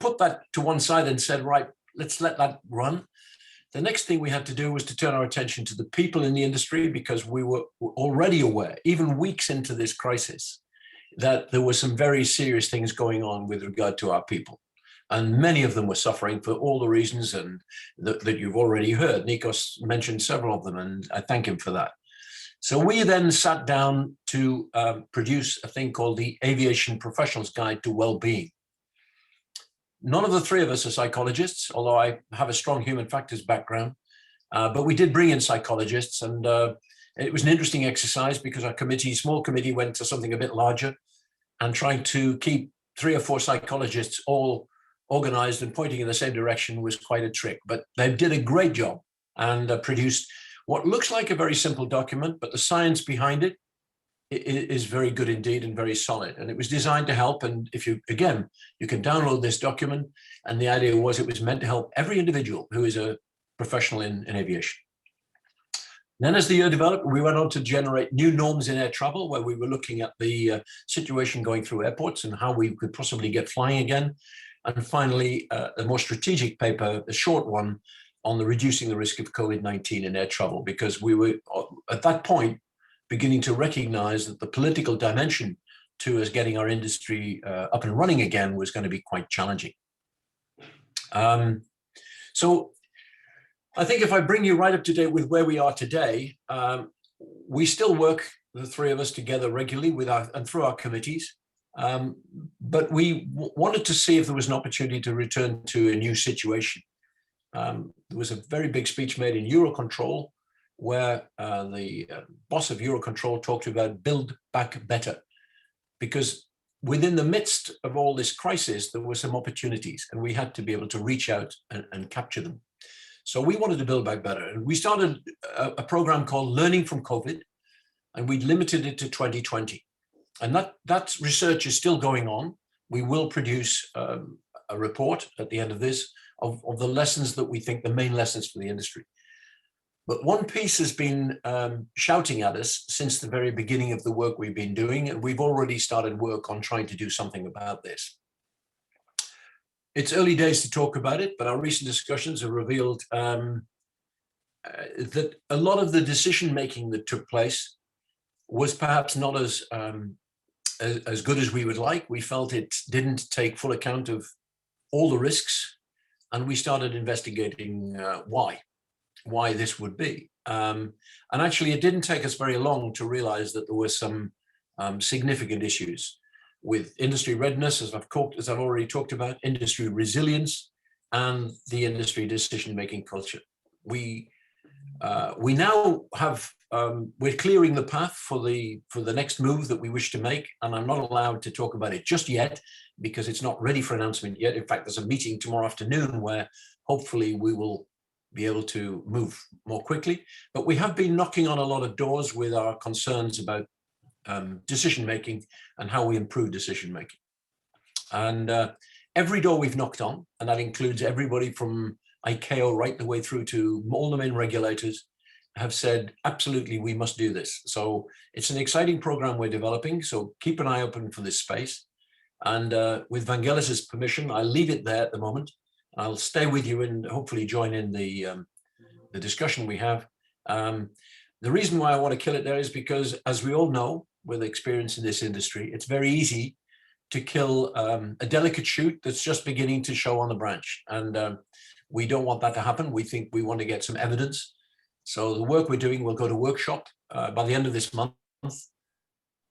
Speaker 5: put that to one side and said, right, let's let that run, the next thing we had to do was to turn our attention to the people in the industry, because we were already aware, even weeks into this crisis, that there were some very serious things going on with regard to our people. And many of them were suffering for all the reasons and that you've already heard. Nikos mentioned several of them, and I thank him for that. So we then sat down to produce a thing called the Aviation Professionals Guide to Wellbeing. None of the three of us are psychologists, although I have a strong human factors background, but we did bring in psychologists, and it was an interesting exercise because our committee, small committee, went to something a bit larger, and trying to keep 3 or 4 psychologists all organized and pointing in the same direction was quite a trick, but they did a great job and produced what looks like a very simple document, but the science behind it is very good indeed and very solid. And it was designed to help. And if you, again, you can download this document, and the idea was it was meant to help every individual who is a professional in aviation. Then as the year developed, we went on to generate new norms in air travel, where we were looking at the situation going through airports and how we could possibly get flying again. And finally, a more strategic paper, a short one, on the reducing the risk of COVID-19 in air travel, because we were at that point beginning to recognize that the political dimension to us getting our industry up and running again was going to be quite challenging. So I think if I bring you right up to date with where we are today, we still work, the 3 of us, together regularly with and through our committees. But we wanted to see if there was an opportunity to return to a new situation. There was a very big speech made in Eurocontrol, where the boss of Eurocontrol talked about build back better, because within the midst of all this crisis, there were some opportunities, and we had to be able to reach out and capture them. So we wanted to build back better. And we started a program called Learning from COVID, and we limited it to 2020. And that research is still going on. We will produce a report at the end of this of the lessons that we think, the main lessons for the industry. But one piece has been shouting at us since the very beginning of the work we've been doing, and we've already started work on trying to do something about this. It's early days to talk about it, but our recent discussions have revealed that a lot of the decision-making that took place was perhaps not as good as we would like. We felt it didn't take full account of all the risks, and we started investigating why this would be. And actually, it didn't take us very long to realize that there were some significant issues with industry readiness, as I've already talked about, industry resilience, and the industry decision-making culture. We now have, we're clearing the path for the next move that we wish to make, and I'm not allowed to talk about it just yet because it's not ready for announcement yet. In fact, there's a meeting tomorrow afternoon where hopefully we will be able to move more quickly. But we have been knocking on a lot of doors with our concerns about decision-making and how we improve decision-making. And every door we've knocked on, and that includes everybody from ICAO right the way through to all the main regulators, have said, absolutely, we must do this. So it's an exciting program we're developing, so keep an eye open for this space. And with Vangelis's permission, I'll leave it there at the moment. I'll stay with you and hopefully join in the discussion we have. The reason why I want to kill it there is because, as we all know, with experience in this industry, it's very easy to kill a delicate shoot that's just beginning to show on the branch. And we don't want that to happen. We think we want to get some evidence. So the work we're doing will go to workshop by the end of this month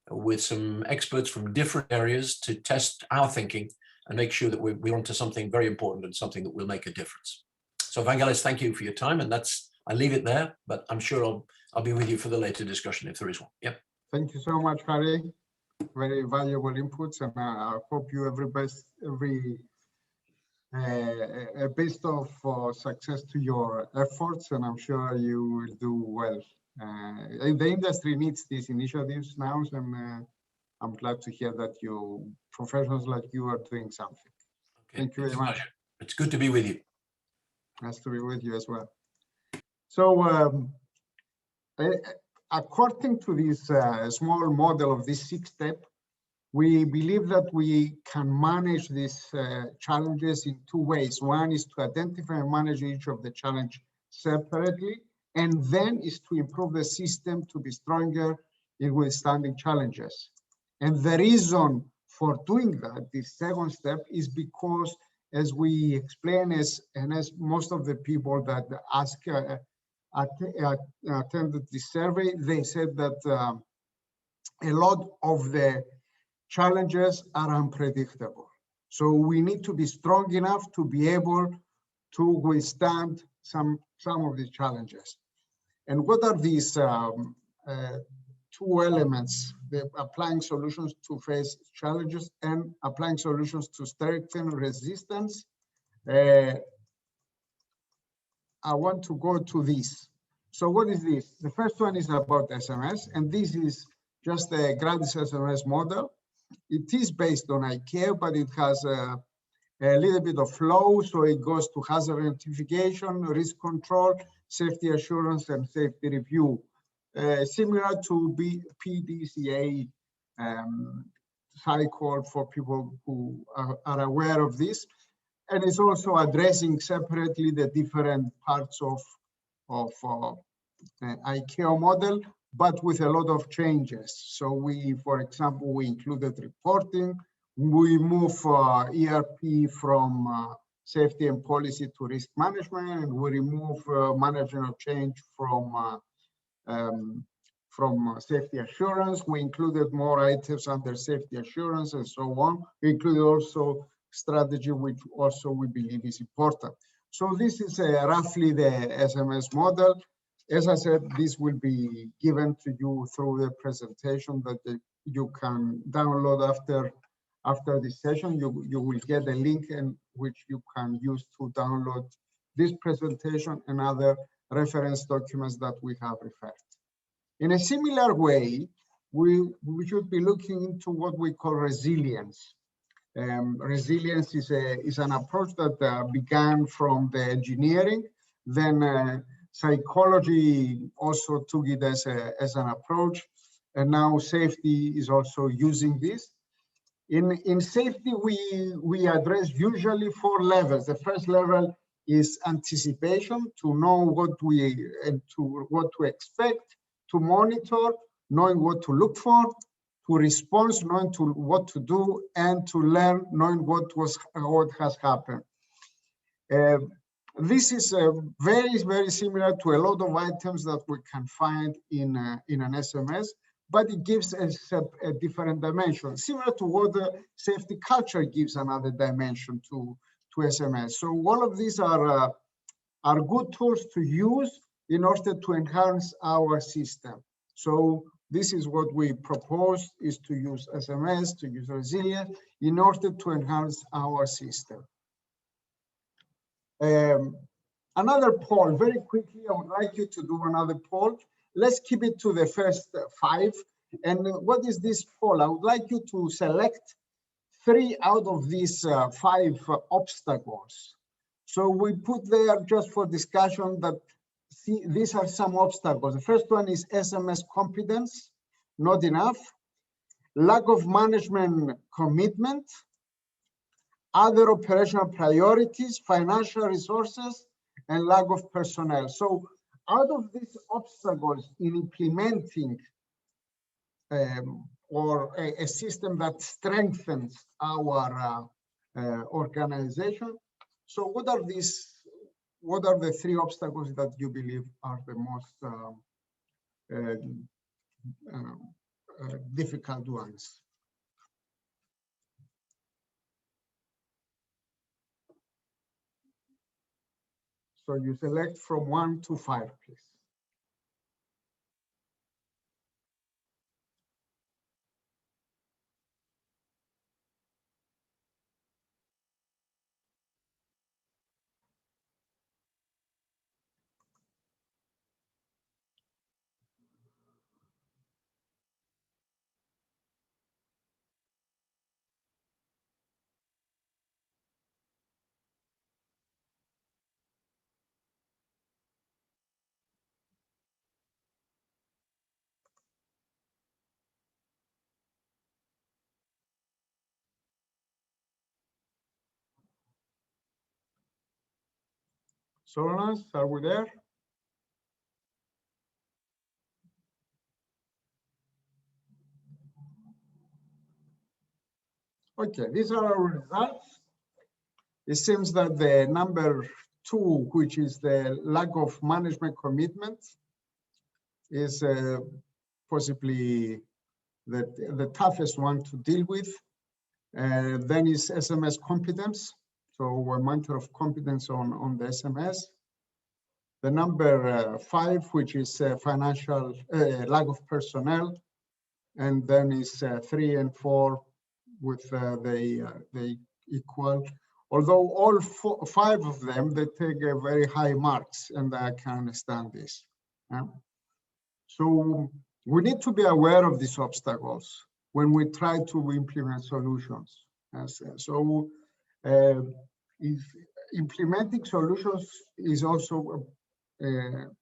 Speaker 5: with some experts from different areas to test our thinking and make sure that we're onto something very important and something that will make a difference. So Vangelis, thank you for your time. And I leave it there, but I'm sure I'll be with you for the later discussion if there is one. Yep.
Speaker 1: Thank you so much, Harry. Very valuable inputs, and I hope you every a best of success to your efforts, and I'm sure you will do well. The industry needs these initiatives now, and I'm glad to hear that you professionals like you are doing something.
Speaker 5: Okay,
Speaker 1: Thank you very
Speaker 5: it's a
Speaker 1: much.
Speaker 5: pleasure. It's good to be with you.
Speaker 1: Nice to be with you as well. So according to this small model of this 6-step, we believe that we can manage these challenges in 2 ways. One is to identify and manage each of the challenge separately, and then is to improve the system to be stronger in withstanding challenges. And the reason for doing that, this 2nd step, is because, as we explain, as most of the people that attended this survey, they said that a lot of the challenges are unpredictable. So we need to be strong enough to be able to withstand some of these challenges. And what are these 2 elements? The applying solutions to face challenges and applying solutions to strengthen resistance. I want to go to this. So what is this? The first one is about SMS, and this is just a Kratis SMS model. It is based on ICAO, but it has a little bit of flow. So it goes to hazard identification, risk control, safety assurance, and safety review. Similar to PDCA cycle for people who are aware of this. And it's also addressing separately the different parts of ICAO model, but with a lot of changes. So we, for example, we included reporting. We move ERP from safety and policy to risk management, and we remove management of change from safety assurance. We included more items under safety assurance and so on. We included also strategy, which also we believe is important. So this is roughly the SMS model. As I said, this will be given to you through the presentation that you can download after this session. You will get a link in which you can use to download this presentation and other reference documents that we have referred. In a similar way, we should be looking into what we call resilience. Resilience is an approach that began from the engineering, then psychology also took it as an approach, and now safety is also using this. In safety, we address usually 4 levels. The first level is anticipation, to know what to expect, to monitor, knowing what to look for, to respond, knowing what to do, and to learn, knowing what has happened. This is very, very similar to a lot of items that we can find in an SMS, but it gives us a different dimension, similar to what the safety culture gives another dimension to SMS. So all of these are good tools to use in order to enhance our system. So this is what we propose, is to use SMS, to use resilience in order to enhance our system. Another poll, very quickly, I would like you to do another poll. Let's keep it to the first 5. And what is this poll? I would like you to select 3 out of these 5 obstacles. So we put there just for discussion that these are some obstacles. The first one is SMS competence, not enough. Lack of management commitment. Other operational priorities, financial resources, and lack of personnel. So out of these obstacles in implementing a system that strengthens our organization, so what are the 3 obstacles that you believe are the most difficult ones? So you select from 1 to 5, please. Solonas, are we there? Okay, these are our results. It seems that the number 2, which is the lack of management commitment, is possibly the toughest one to deal with. Then is SMS competence, so a matter of competence on the SMS. The number 5, which is financial lack of personnel, and then is 3 and 4 with they equal. Although all 5 of them, they take very high marks, and I can understand this. So we need to be aware of these obstacles when we try to implement solutions. So if implementing solutions is also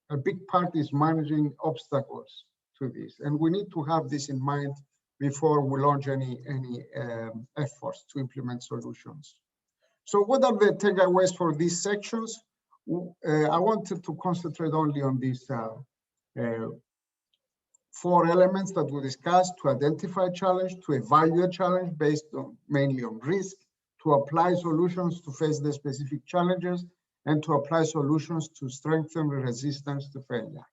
Speaker 1: a big part is managing obstacles to this, and we need to have this in mind before we launch any efforts to implement solutions. So what are the takeaways for these sections? I wanted to concentrate only on these 4 elements that we discussed: to identify challenge, to evaluate challenge based on mainly on risk, to apply solutions to face the specific challenges, and to apply solutions to strengthen resistance to failure.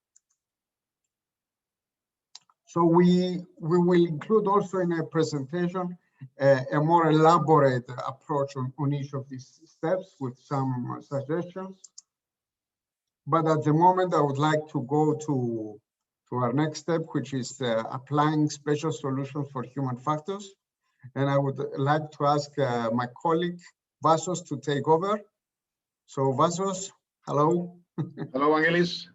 Speaker 1: So we will include also in a presentation a more elaborate approach on each of these steps with some suggestions. But at the moment, I would like to go to our next step, which is applying special solutions for human factors. And I would like to ask my colleague, Vasos, to take over. So Vasos, hello.
Speaker 2: Hello, Vangelis.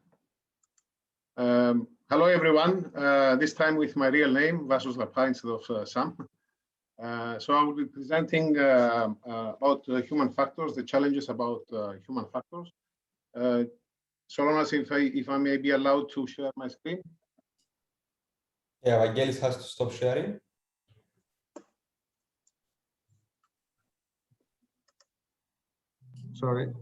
Speaker 2: Hello, everyone. This time with my real name, Vasos Lappa, instead of Sam. So I will be presenting about human factors, the challenges about human factors. Solonas, if I may be allowed to share my screen.
Speaker 3: Yeah, Vangelis has to stop sharing.
Speaker 1: Sorry.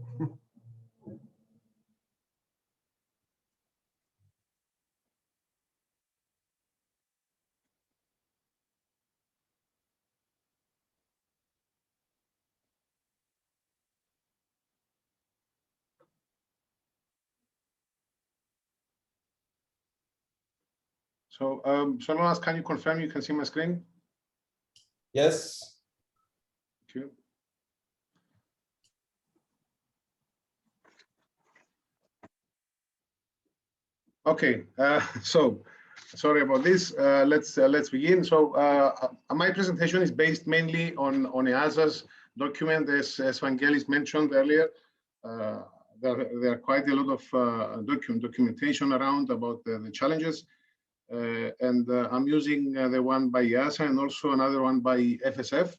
Speaker 2: So, Solonas, can you confirm you can see my screen?
Speaker 3: Yes.
Speaker 2: Thank you. Okay, so sorry about this. Let's begin. So my presentation is based mainly on EASA's document, as Vangelis mentioned earlier. There are quite a lot of documentation around about the challenges. And I'm using the one by EASA and also another one by FSF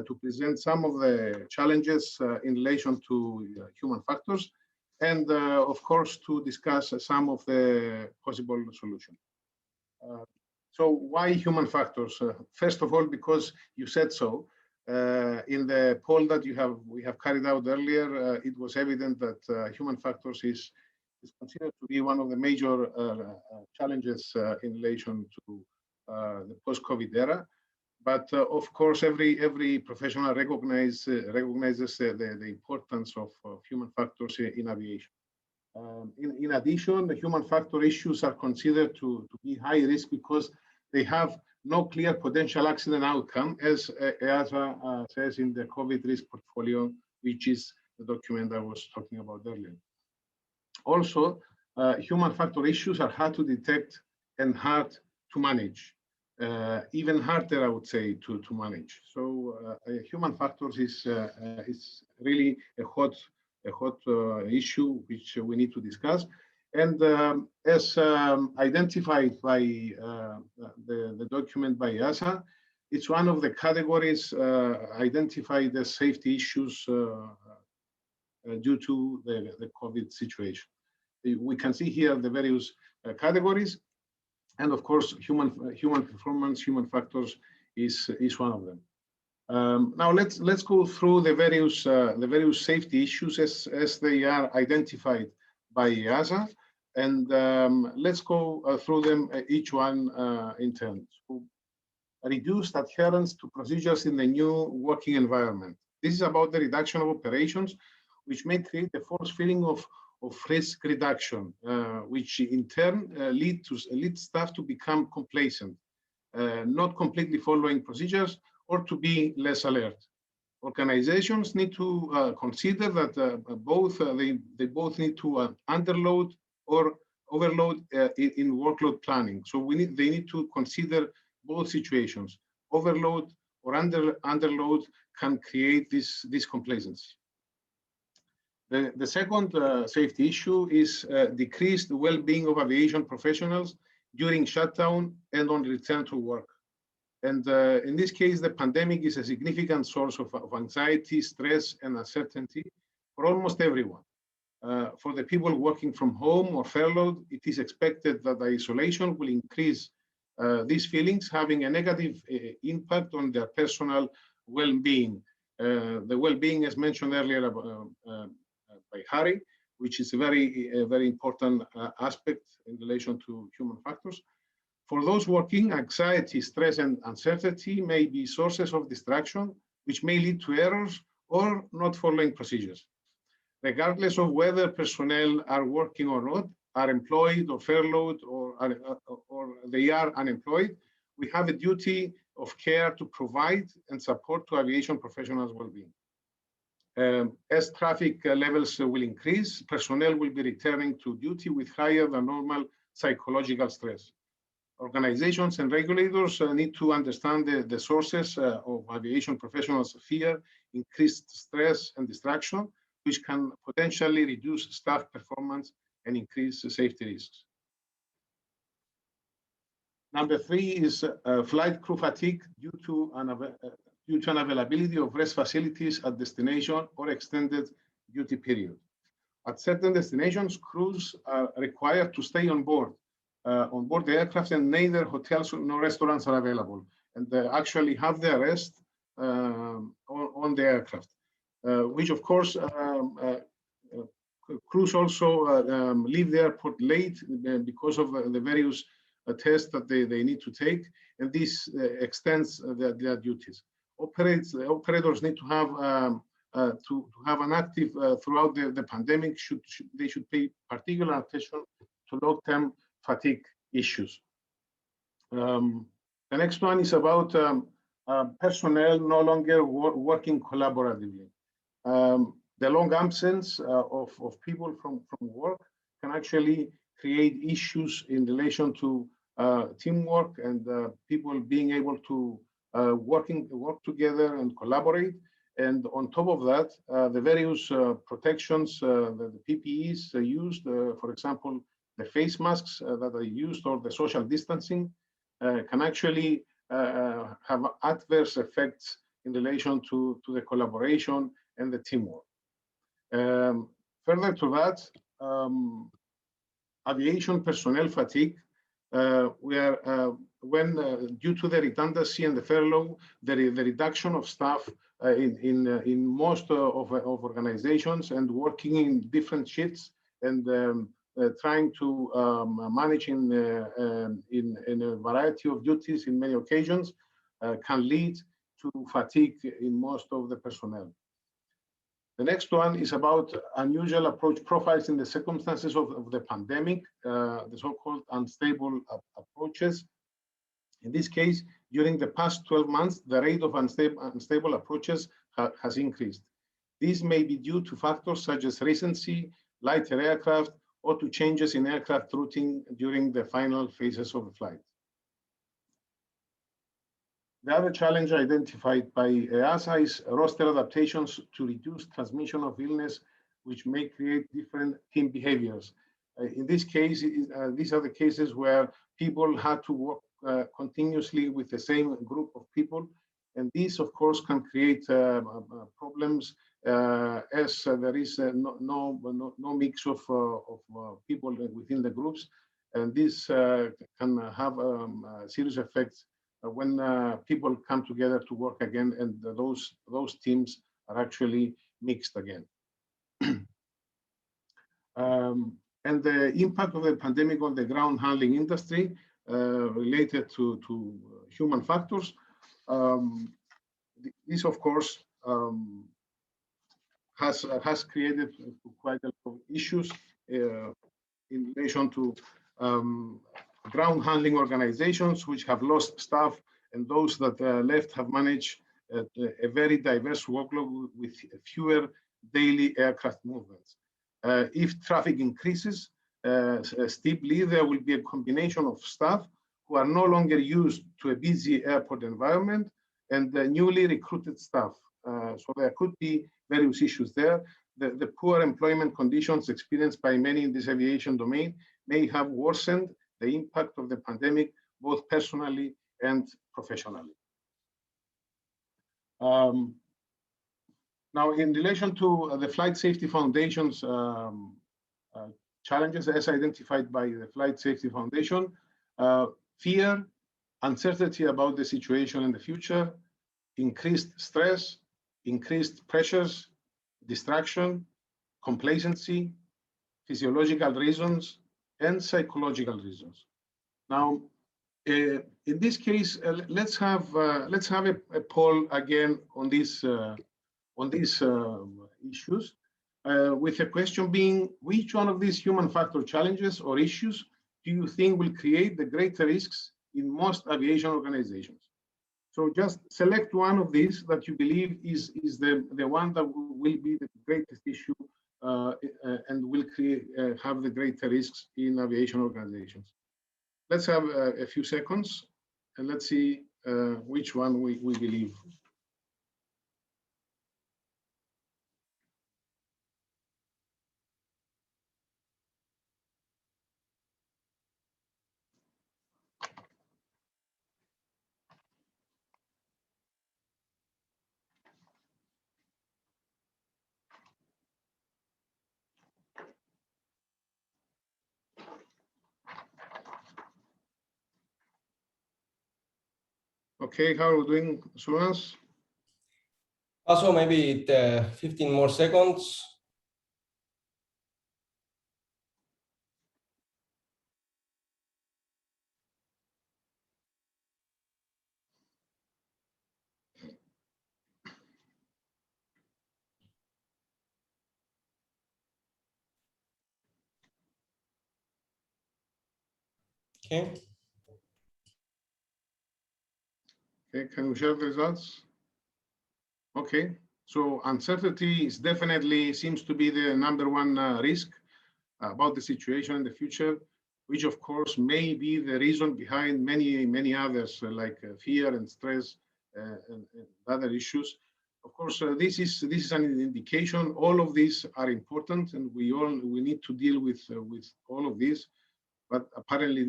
Speaker 2: to present some of the challenges in relation to human factors, and of course to discuss some of the possible solutions. So why human factors? First of all, because you said so. In the poll that we have carried out earlier, it was evident that human factors is considered to be one of the major challenges in relation to the post-COVID era. But of course, every professional recognizes the importance of human factors in aviation. In addition, the human factor issues are considered to be high risk because they have no clear potential accident outcome, as EASA says in the COVID risk portfolio, which is the document I was talking about earlier. Also, human factor issues are hard to detect and hard to manage. Even harder, I would say, to manage. So human factors is really a hot issue which we need to discuss. And as identified by the document by EASA, it's one of the categories identified as safety issues due to the COVID situation. We can see here the various categories, and of course, human performance, human factors is one of them. Now let's go through the various safety issues as they are identified by EASA, and let's go through them each one in turn. So, reduced adherence to procedures in the new working environment. This is about the reduction of operations, which may create a false feeling of risk reduction, which in turn lead staff to become complacent, not completely following procedures, or to be less alert. Organizations need to consider that they both need to underload or overload in workload planning. So they need to consider both situations. Overload or underload can create this complacency. The second safety issue is decreased well-being of aviation professionals during shutdown and on return to work. And in this case, the pandemic is a significant source of anxiety, stress, and uncertainty for almost everyone. For the people working from home or furloughed, it is expected that the isolation will increase these feelings, having a negative impact on their personal well-being. The well-being, as mentioned earlier by Harry, which is a very important aspect in relation to human factors. For those working, anxiety, stress, and uncertainty may be sources of distraction, which may lead to errors or not following procedures. Regardless of whether personnel are working or not, are employed or furloughed, or they are unemployed, we have a duty of care to provide and support to aviation professionals' well-being. As traffic levels will increase, personnel will be returning to duty with higher than normal psychological stress. Organizations and regulators need to understand the sources of aviation professionals' fear, increased stress, and distraction, which can potentially reduce staff performance and increase safety risks. Number 3 is flight crew fatigue due to unavailability of rest facilities at destination or extended duty period. At certain destinations, crews are required to stay on board the aircraft, and neither hotels nor restaurants are available, and they actually have their rest on the aircraft, which of course crews also leave the airport late because of the various tests that they need to take, and this extends their duties. Operators need to have an active throughout the pandemic. They should pay particular attention to long-term fatigue issues. The next one is about personnel no longer working collaboratively. The long absence of people from work can actually create issues in relation to teamwork and people being able to work together and collaborate. And on top of that, the various protections, the PPEs used, for example, the face masks that are used or the social distancing can actually have adverse effects in relation to the collaboration and the teamwork. Further to that, aviation personnel fatigue, when due to the redundancy and the furlough, the reduction of staff in most of organizations and working in different shifts and trying to manage in a variety of duties in many occasions can lead to fatigue in most of the personnel. The next one is about unusual approach profiles in the circumstances of the pandemic, the so-called unstable approaches. In this case, during the past 12 months, the rate of unstable approaches has increased. These may be due to factors such as recency, lighter aircraft, or to changes in aircraft routing during the final phases of the flight. The other challenge identified by EASA is roster adaptations to reduce transmission of illness, which may create different team behaviors. In this case, these are the cases where people had to work continuously with the same group of people, and this, of course, can create problems as there is no mix of people within the groups, and this can have serious effects when people come together to work again, and those teams are actually mixed again. And the impact of the pandemic on the ground handling industry related to human factors. This, of course, has created quite a lot of issues in relation to ground handling organizations which have lost staff, and those that left have managed a very diverse workload with fewer daily aircraft movements. If traffic increases steeply, there will be a combination of staff who are no longer used to a busy airport environment and the newly recruited staff. So there could be various issues there. The poor employment conditions experienced by many in this aviation domain may have worsened the impact of the pandemic, both personally and professionally. Now, in relation to the Flight Safety Foundation's challenges as identified by the Flight Safety Foundation, fear, uncertainty about the situation in the future, increased stress, increased pressures, distraction, complacency, physiological reasons, and psychological reasons. Now, in this case, let's have a poll again on these issues, with the question being, which one of these human factor challenges or issues do you think will create the greater risks in most aviation organizations? So just select one of these that you believe is the one that will be the greatest issue and will have the greater risks in aviation organizations. Let's have a few seconds and let's see which one we believe. Okay, how are we doing, Solans?
Speaker 3: Also, maybe 15 more seconds. Okay.
Speaker 2: Okay, can we share the results? Okay, so uncertainty is definitely seems to be the #1 risk about the situation in the future, which of course may be the reason behind many others like fear and stress and other issues. Of course, this is an indication. All of these are important, and we need to deal with all of these. But apparently,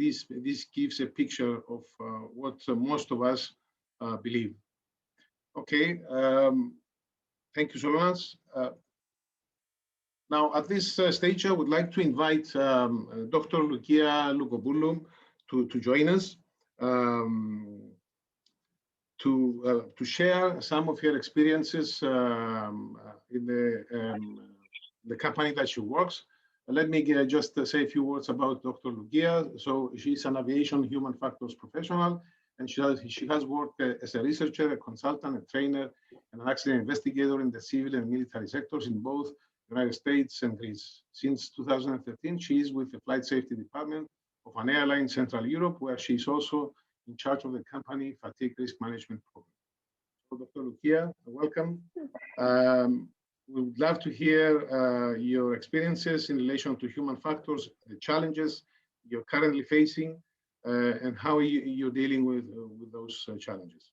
Speaker 2: this gives a picture of what most of us believe. Okay, thank you so much. Now, at this stage, I would like to invite Dr. Lukia Lugobulum to join us to share some of her experiences in the company that she works. Let me just say a few words about Dr. Lukia. So she's an aviation human factors professional, and she has worked as a researcher, a consultant, a trainer, and an accident investigator in the civil and military sectors in both United States and Greece. Since 2013, she is with the Flight Safety Department of an airline in Central Europe, where she is also in charge of the company Fatigue Risk Management Program. So Dr. Lukia, welcome. We would love to hear your experiences in relation to human factors, the challenges you're currently facing, and how you're dealing with those challenges.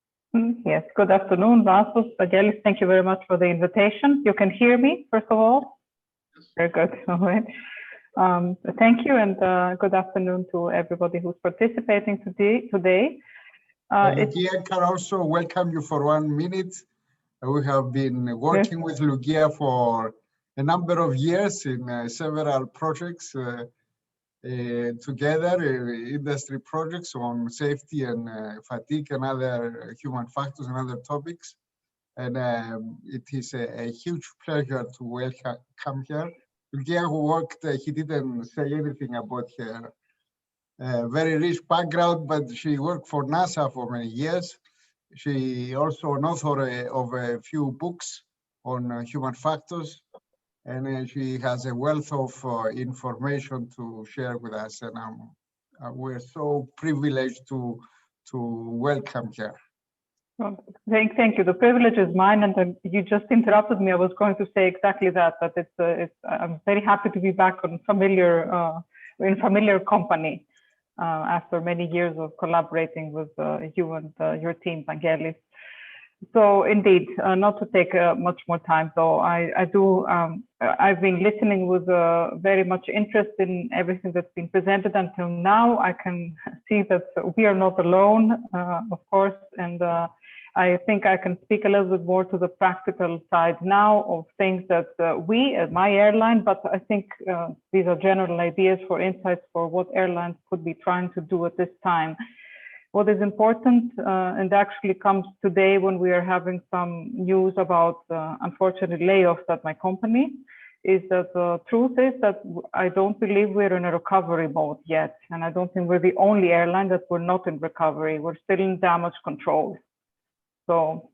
Speaker 6: Yes, good afternoon, Vasos, Vangelis. Thank you very much for the invitation. You can hear me, first of all?
Speaker 2: Yes.
Speaker 6: Very good. All right. Thank you, and good afternoon to everybody who's participating today.
Speaker 1: Lukia can also welcome you for 1 minute. We have been working with Lukia for a number of years in several projects together industry projects on safety and fatigue and other human factors and other topics. And it is a huge pleasure to welcome her. Lukia worked, he didn't say anything about her very rich background, but she worked for NASA for many years. She also an author of a few books on human factors, and she has a wealth of information to share with us. And we're so privileged to welcome her.
Speaker 6: Well, thank you. The privilege is mine, and then you just interrupted me. I was going to say exactly that. That I'm very happy to be back on in familiar company after many years of collaborating with you and your team, Vangelis. So indeed, not to take much more time, though, I've been listening with very much interest in everything that's been presented until now. I can see that we are not alone, of course, and I think I can speak a little bit more to the practical side now of things that we at my airline, but I think these are general ideas for insights for what airlines could be trying to do at this time. What is important, and actually comes today when we are having some news about unfortunate layoffs at my company, is that the truth is that I don't believe we're in a recovery mode yet. And I don't think we're the only airline that we're not in recovery. We're still in damage control. So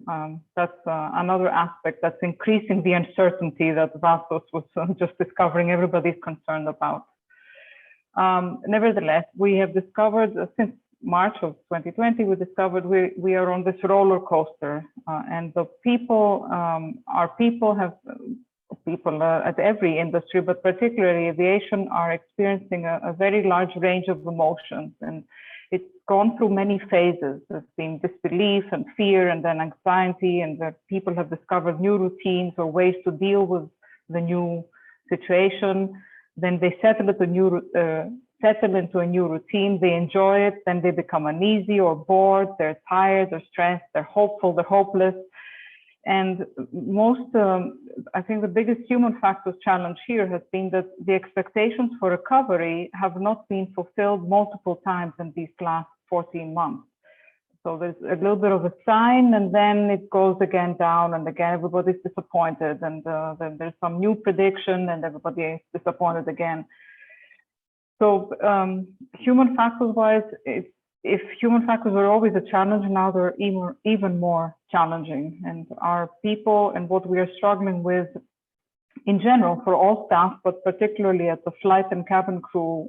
Speaker 6: that's another aspect that's increasing the uncertainty that Vassos was just discovering everybody's concerned about. Nevertheless, we have discovered since March of 2020, we discovered we are on this roller coaster, and the people, our people have, at every industry, but particularly aviation, are experiencing a very large range of emotions, and it's gone through many phases. There's been disbelief and fear, and then anxiety, and that people have discovered new routines or ways to deal with the new situation. Then they settle into a new routine, they enjoy it, then they become uneasy or bored, they're tired, they're stressed, they're hopeful, they're hopeless. And I think the biggest human factors challenge here has been that the expectations for recovery have not been fulfilled multiple times in these last 14 months. So there's a little bit of a sign, and then it goes again down, and again everybody's disappointed, and then there's some new prediction and everybody is disappointed again. So human factors wise, if human factors are always a challenge, now they're even more challenging. And our people and what we are struggling with in general for all staff, but particularly at the flight and cabin crew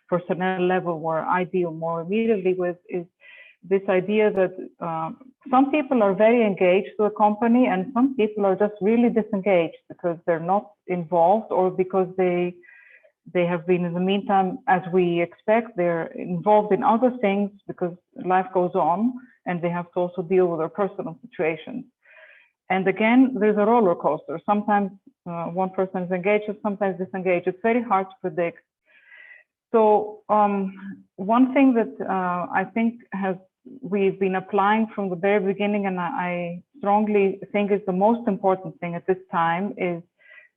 Speaker 6: personnel level, where I deal more immediately with, is this idea that some people are very engaged to the company and some people are just really disengaged because they're not involved, or because they have been, in the meantime, as we expect, they're involved in other things because life goes on and they have to also deal with their personal situations. And again, there's a roller coaster. Sometimes one person is engaged and sometimes disengaged. It's very hard to predict. So one thing that I think we've been applying from the very beginning, and I strongly think is the most important thing at this time, is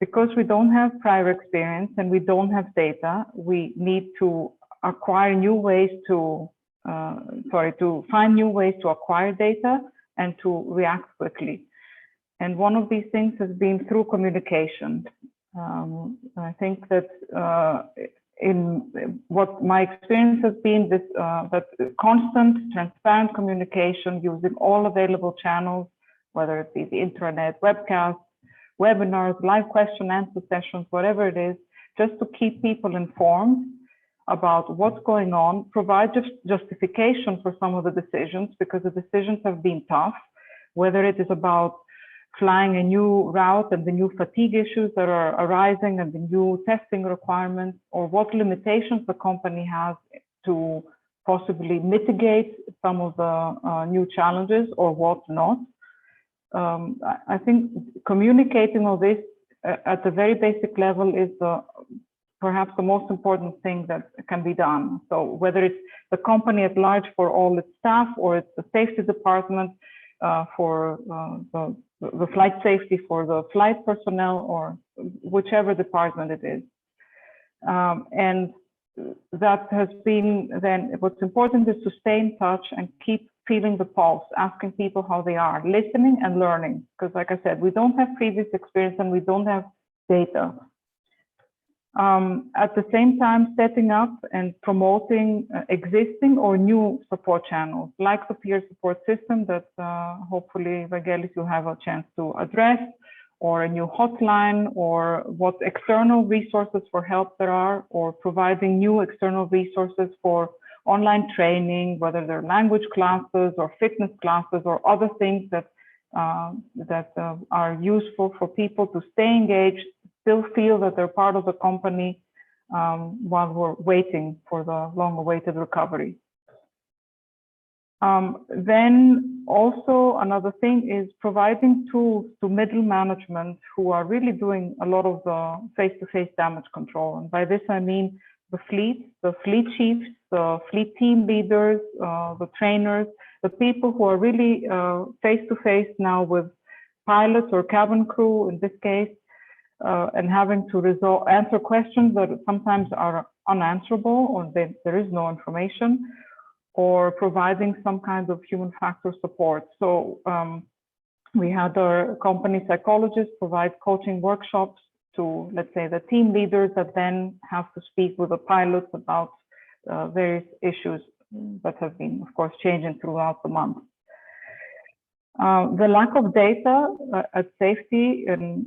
Speaker 6: because we don't have prior experience and we don't have data, we need to acquire new ways to find new ways to acquire data and to react quickly. And one of these things has been through communication. I think that in what my experience has been, that constant, transparent communication using all available channels, whether it be the intranet, webcasts, webinars, live question answer sessions, whatever it is, just to keep people informed about what's going on, provide justification for some of the decisions, because the decisions have been tough, whether it is about flying a new route and the new fatigue issues that are arising and the new testing requirements, or what limitations the company has to possibly mitigate some of the new challenges, or what not. I think communicating all this at the very basic level is perhaps the most important thing that can be done. So whether it's the company at large for all its staff, or it's the safety department for the flight safety for the flight personnel, or whichever department it is. And that has been then, what's important is to stay in touch and keep feeling the pulse, asking people how they are, listening and learning. Because like I said, we don't have previous experience and we don't have data. At the same time, setting up and promoting existing or new support channels, like the peer support system that hopefully, Vangelis, you'll have a chance to address, or a new hotline, or what external resources for help there are, or providing new external resources for online training, whether they're language classes or fitness classes or other things that are useful for people to stay engaged, still feel that they're part of the company while we're waiting for the long-awaited recovery. Then also another thing is providing tools to middle management who are really doing a lot of the face-to-face damage control. And by this, I mean the fleet chiefs, the fleet team leaders, the trainers, the people who are really face-to-face now with pilots or cabin crew in this case, and having to answer questions that sometimes are unanswerable, or there is no information, or providing some kind of human factor support. So we had our company psychologists provide coaching workshops to, let's say, the team leaders that then have to speak with the pilots about various issues that have been, of course, changing throughout the month. The lack of data at safety and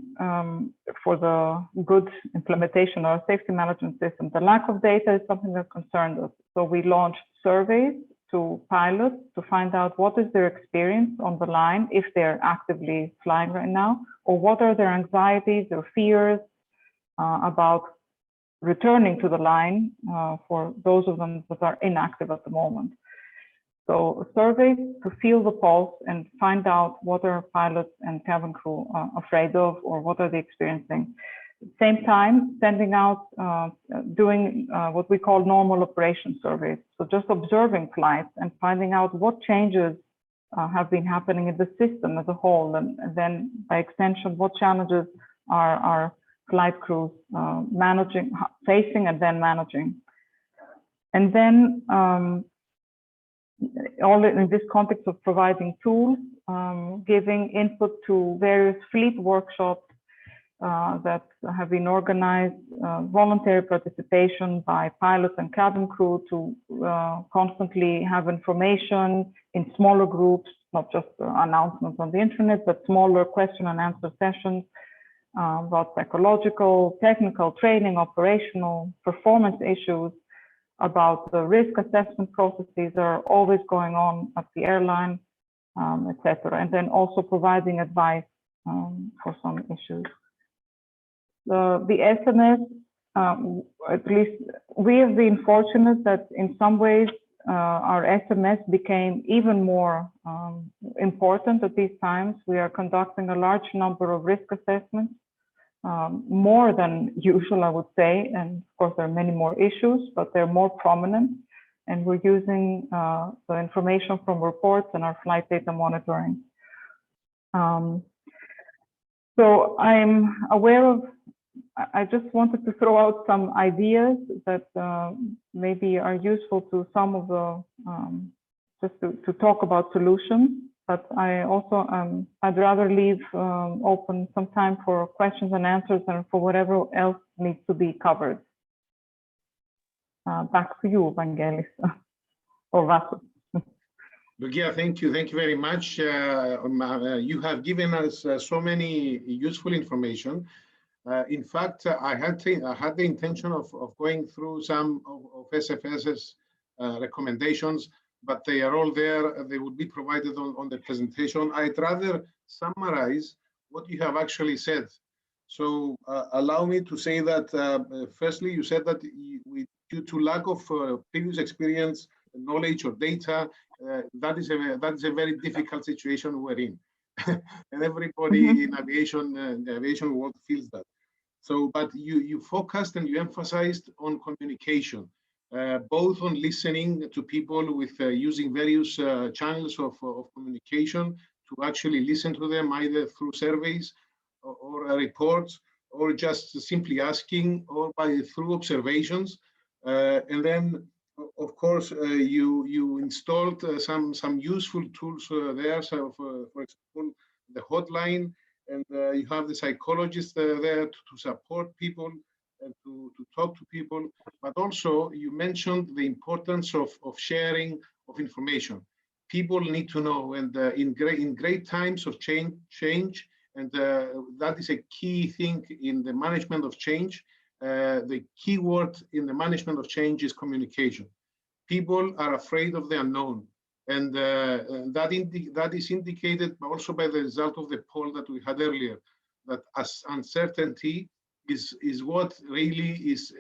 Speaker 6: for the good implementation of our safety management system, the lack of data is something that concerned us. So we launched surveys to pilots to find out what is their experience on the line if they're actively flying right now, or what are their anxieties or fears about returning to the line for those of them that are inactive at the moment. So surveys to feel the pulse and find out what are pilots and cabin crew afraid of, or what are they experiencing. At the same time, sending out, doing what we call normal operation surveys. So just observing flights and finding out what changes have been happening in the system as a whole, and then by extension, what challenges are our flight crews facing and then managing. And then all in this context of providing tools, giving input to various fleet workshops that have been organized, voluntary participation by pilots and cabin crew to constantly have information in smaller groups, not just announcements on the internet, but smaller question and answer sessions about psychological, technical, training, operational, performance issues, about the risk assessment processes that are always going on at the airline, etc. And then also providing advice for some issues. The SMS, at least we have been fortunate that in some ways our SMS became even more important at these times. We are conducting a large number of risk assessments, more than usual, I would say. And of course, there are many more issues, but they're more prominent. And we're using the information from reports and our flight data monitoring. So I'm aware of, I just wanted to throw out some ideas that maybe are useful to some of the, just to talk about solutions. But I also, I'd rather leave open some time for questions and answers and for whatever else needs to be covered. Back to you, Vangelis, or Vasos.
Speaker 2: Lukia, thank you very much. You have given us so many useful information. In fact, I had the intention of going through some of SFS's recommendations, but they are all there. They will be provided on the presentation. I'd rather summarize what you have actually said. So allow me to say that, firstly, you said that due to lack of previous experience, knowledge or data, that is a very difficult situation we're in. And everybody in aviation, the aviation world feels that. So, but you focused and you emphasized on communication. Both on listening to people with using various channels of communication to actually listen to them either through surveys or reports, or just simply asking, or through observations, And then, of course, you installed some useful tools there. So, for example, the hotline, and you have the psychologists there to support people and to talk to people. But also, you mentioned the importance of sharing of information. People need to know, and in great times of change, and that is a key thing in the management of change. The key word in the management of change is communication. People are afraid of the unknown, and that is indicated also by the result of the poll that we had earlier, that as uncertainty is what really is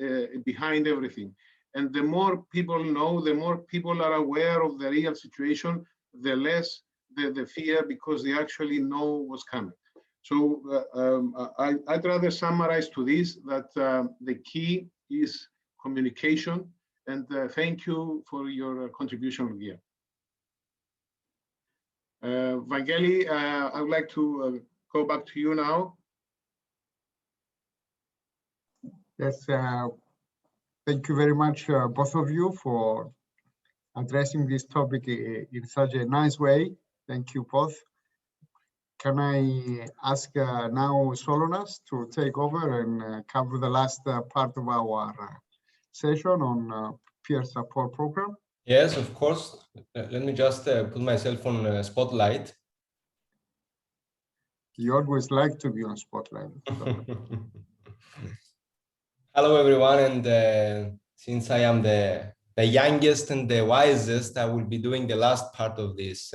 Speaker 2: behind everything. And the more people know, the more people are aware of the real situation, the less the fear, because they actually know what's coming. So I'd rather summarize to this that the key is communication, and thank you for your contribution, Lukia. Vangeli, I would like to go back to you now.
Speaker 1: Yes, thank you very much, both of you, for addressing this topic in such a nice way. Thank you both. Can I ask now Solonas to take over and cover the last part of our session on peer support program?
Speaker 3: Yes, of course. Let me just put myself on spotlight.
Speaker 1: You always like to be on spotlight.
Speaker 3: Hello, everyone. And since I am the youngest and the wisest, I will be doing the last part of this.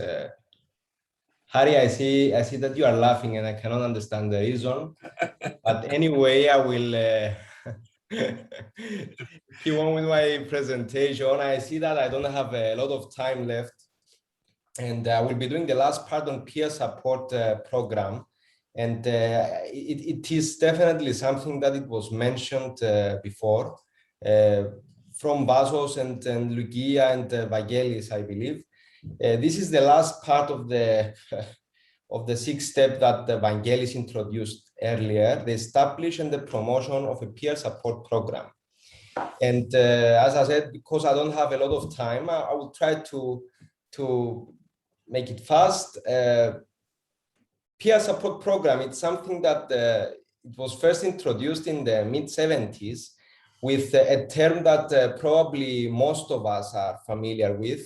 Speaker 3: Harry, I see that you are laughing, and I cannot understand the reason. But anyway, I will keep on with my presentation. I see that I don't have a lot of time left, and I will be doing the last part on peer support program. And it is definitely something that it was mentioned before from Vasos and Lukia and Vangelis, I believe. This is the last part of the 6 steps that Vangelis introduced earlier, the establish and the promotion of a peer support program. And as I said, because I don't have a lot of time, I will try to make it fast. Peer support program, it's something that it was first introduced in the mid-70s with a term that probably most of us are familiar with,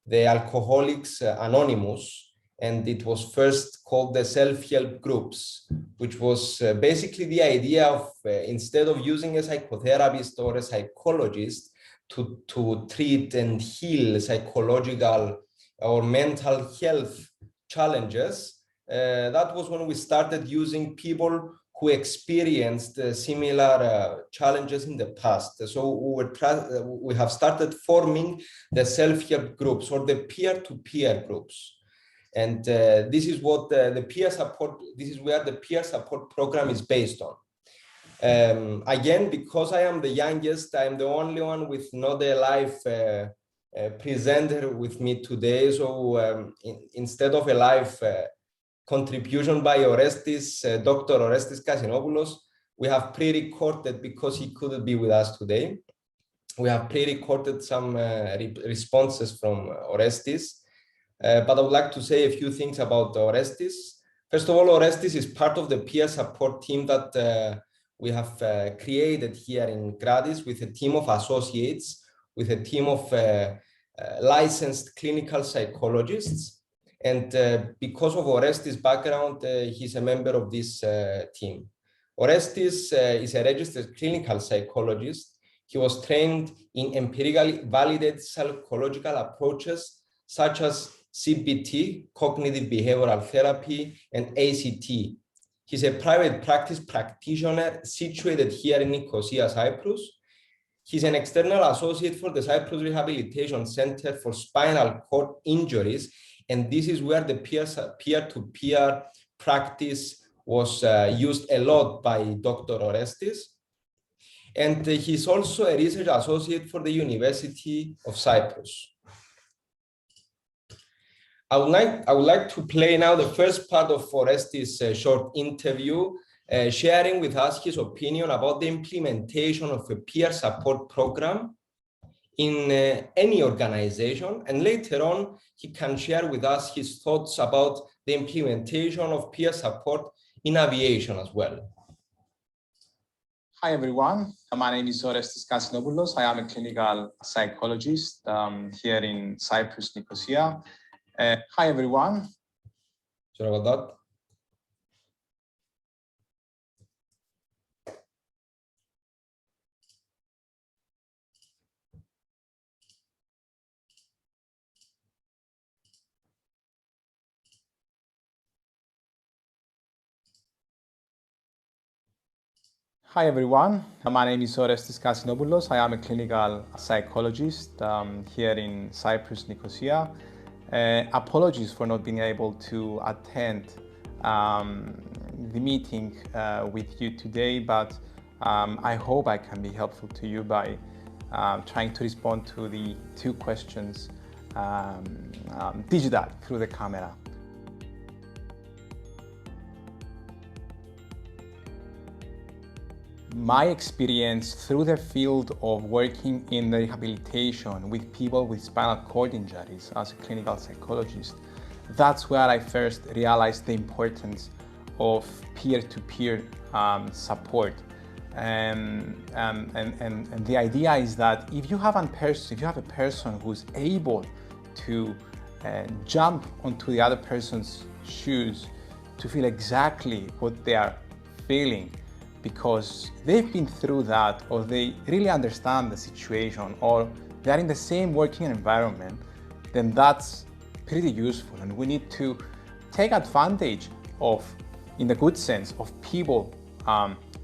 Speaker 3: the Alcoholics Anonymous, and it was first called the self-help groups, which was basically the idea of instead of using a psychotherapist or a psychologist to treat and heal psychological or mental health challenges, that was when we started using people who experienced similar challenges in the past. So we have started forming the self-help groups or the peer-to-peer groups. And this is what the peer support, this is where the peer support program is based on. Again, because I am the youngest, I'm the only one with not a live presenter with me today. So instead of a live contribution by Orestes, Dr. Orestes Kasinopoulos, we have pre-recorded, because he couldn't be with us today. We have pre-recorded some responses from Orestes, but I would like to say a few things about Orestes. First of all, Orestes is part of the peer support team that we have created here in Kratis with a team of associates, with a team of licensed clinical psychologists. And because of Orestes' background, he's a member of this team. Orestes is a registered clinical psychologist. He was trained in empirically validated psychological approaches such as CBT, cognitive behavioral therapy, and ACT. He's a private practice practitioner situated here in Nicosia, Cyprus. He's an external associate for the Cyprus Rehabilitation Center for Spinal Cord Injuries, and this is where the peer-to-peer practice was used a lot by Dr. Orestes. And he's also a research associate for the University of Cyprus. I would like to play now the first part of Orestes' short interview, sharing with us his opinion about the implementation of a peer support program in any organization. And later on, he can share with us his thoughts about the implementation of peer support in aviation as well.
Speaker 7: Hi, everyone. My name is Orestis Kassinopoulos. I am a clinical psychologist here in Cyprus, Nicosia. Hi, everyone.
Speaker 3: Sorry about that.
Speaker 7: Hi, everyone. My name is Orestis Kassinopoulos. I am a clinical psychologist here in Cyprus, Nicosia. Apologies for not being able to attend the meeting with you today, but I hope I can be helpful to you by trying to respond to the two questions digital through the camera. My experience through the field of working in the rehabilitation with people with spinal cord injuries as a clinical psychologist, that's where I first realized the importance of peer-to-peer support. And the idea is that if you have a person who's able to jump onto the other person's shoes to feel exactly what they are feeling, because they've been through that, or they really understand the situation, or they're in the same working environment, then that's pretty useful. And we need to take advantage of, in the good sense, of people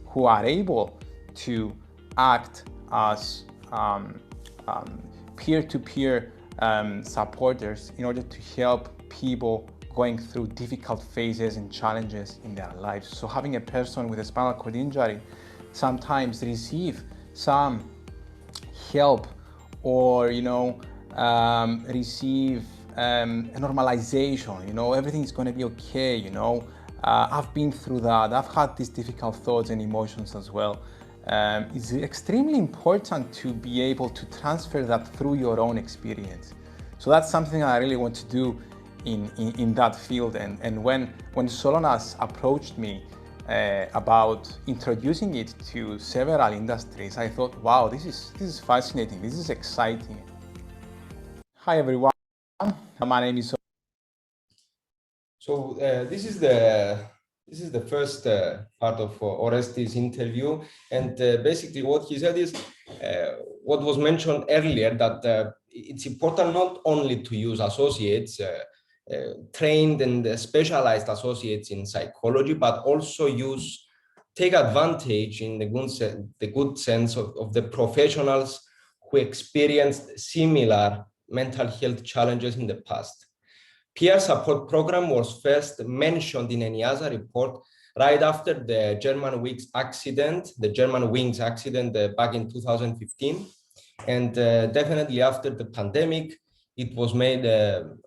Speaker 7: who are able to act as peer-to-peer supporters in order to help people going through difficult phases and challenges in their lives. So having a person with a spinal cord injury sometimes receive some help, or receive a normalization, everything's going to be okay, I've been through that, I've had these difficult thoughts and emotions as well. It's extremely important to be able to transfer that through your own experience. So that's something I really want to do in that field. And when Solonas approached me about introducing it to several industries, I thought, wow, this is fascinating, this is exciting. Hi, everyone. My name is.
Speaker 3: So this is the first part of Orestes' interview, and basically what he said is what was mentioned earlier, that it's important not only to use associates, trained and specialized associates in psychology, but also take advantage in the good sense of the professionals who experienced similar mental health challenges in the past. Peer support program was first mentioned in an EASA report right after the German Wings accident back in 2015. And definitely after the pandemic, it was made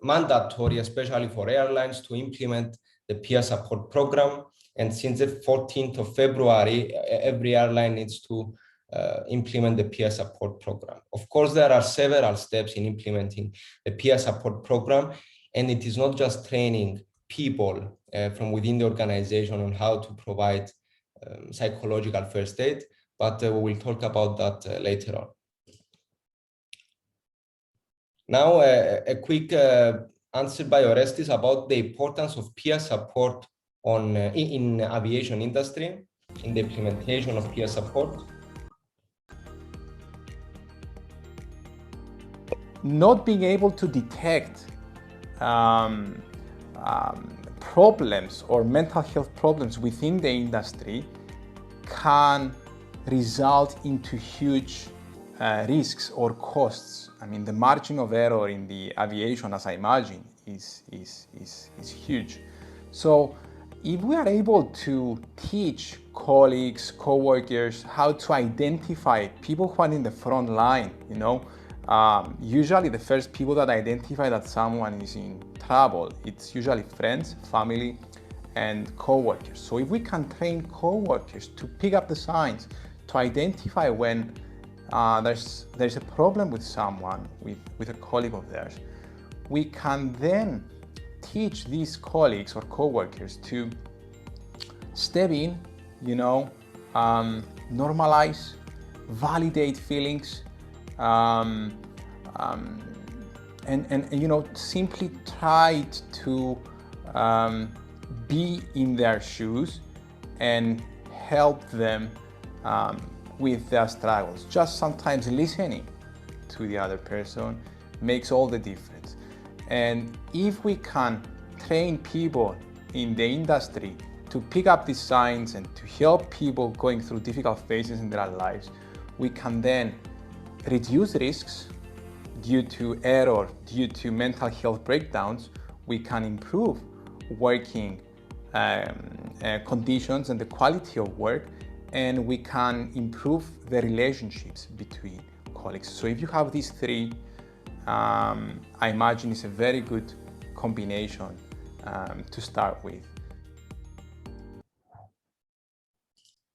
Speaker 3: mandatory, especially for airlines, to implement the peer support program. And since the 14th of February, every airline needs to implement the peer support program. Of course, there are several steps in implementing the peer support program, and it is not just training people from within the organization on how to provide psychological first aid, but we will talk about that later on. Now, a quick answer by Orestis about the importance of peer support in aviation industry, in the implementation of peer support.
Speaker 7: Not being able to detect problems or mental health problems within the industry can result into huge risks or costs. I mean, the margin of error in the aviation, as I imagine, is huge. So if we are able to teach colleagues, co-workers how to identify people who are in the front line, usually the first people that identify that someone is in trouble, it's usually friends, family, and co-workers. So if we can train co-workers to pick up the signs, to identify when there's a problem with someone, with a colleague of theirs, we can then teach these colleagues or co-workers to step in, normalize, validate feelings, and simply try to be in their shoes and help them with their struggles. Just sometimes listening to the other person makes all the difference. And if we can train people in the industry to pick up these signs and to help people going through difficult phases in their lives, we can then reduce risks due to error, due to mental health breakdowns. We can improve working conditions and the quality of work, and we can improve the relationships between colleagues. So if you have these three, I imagine it's a very good combination to start with.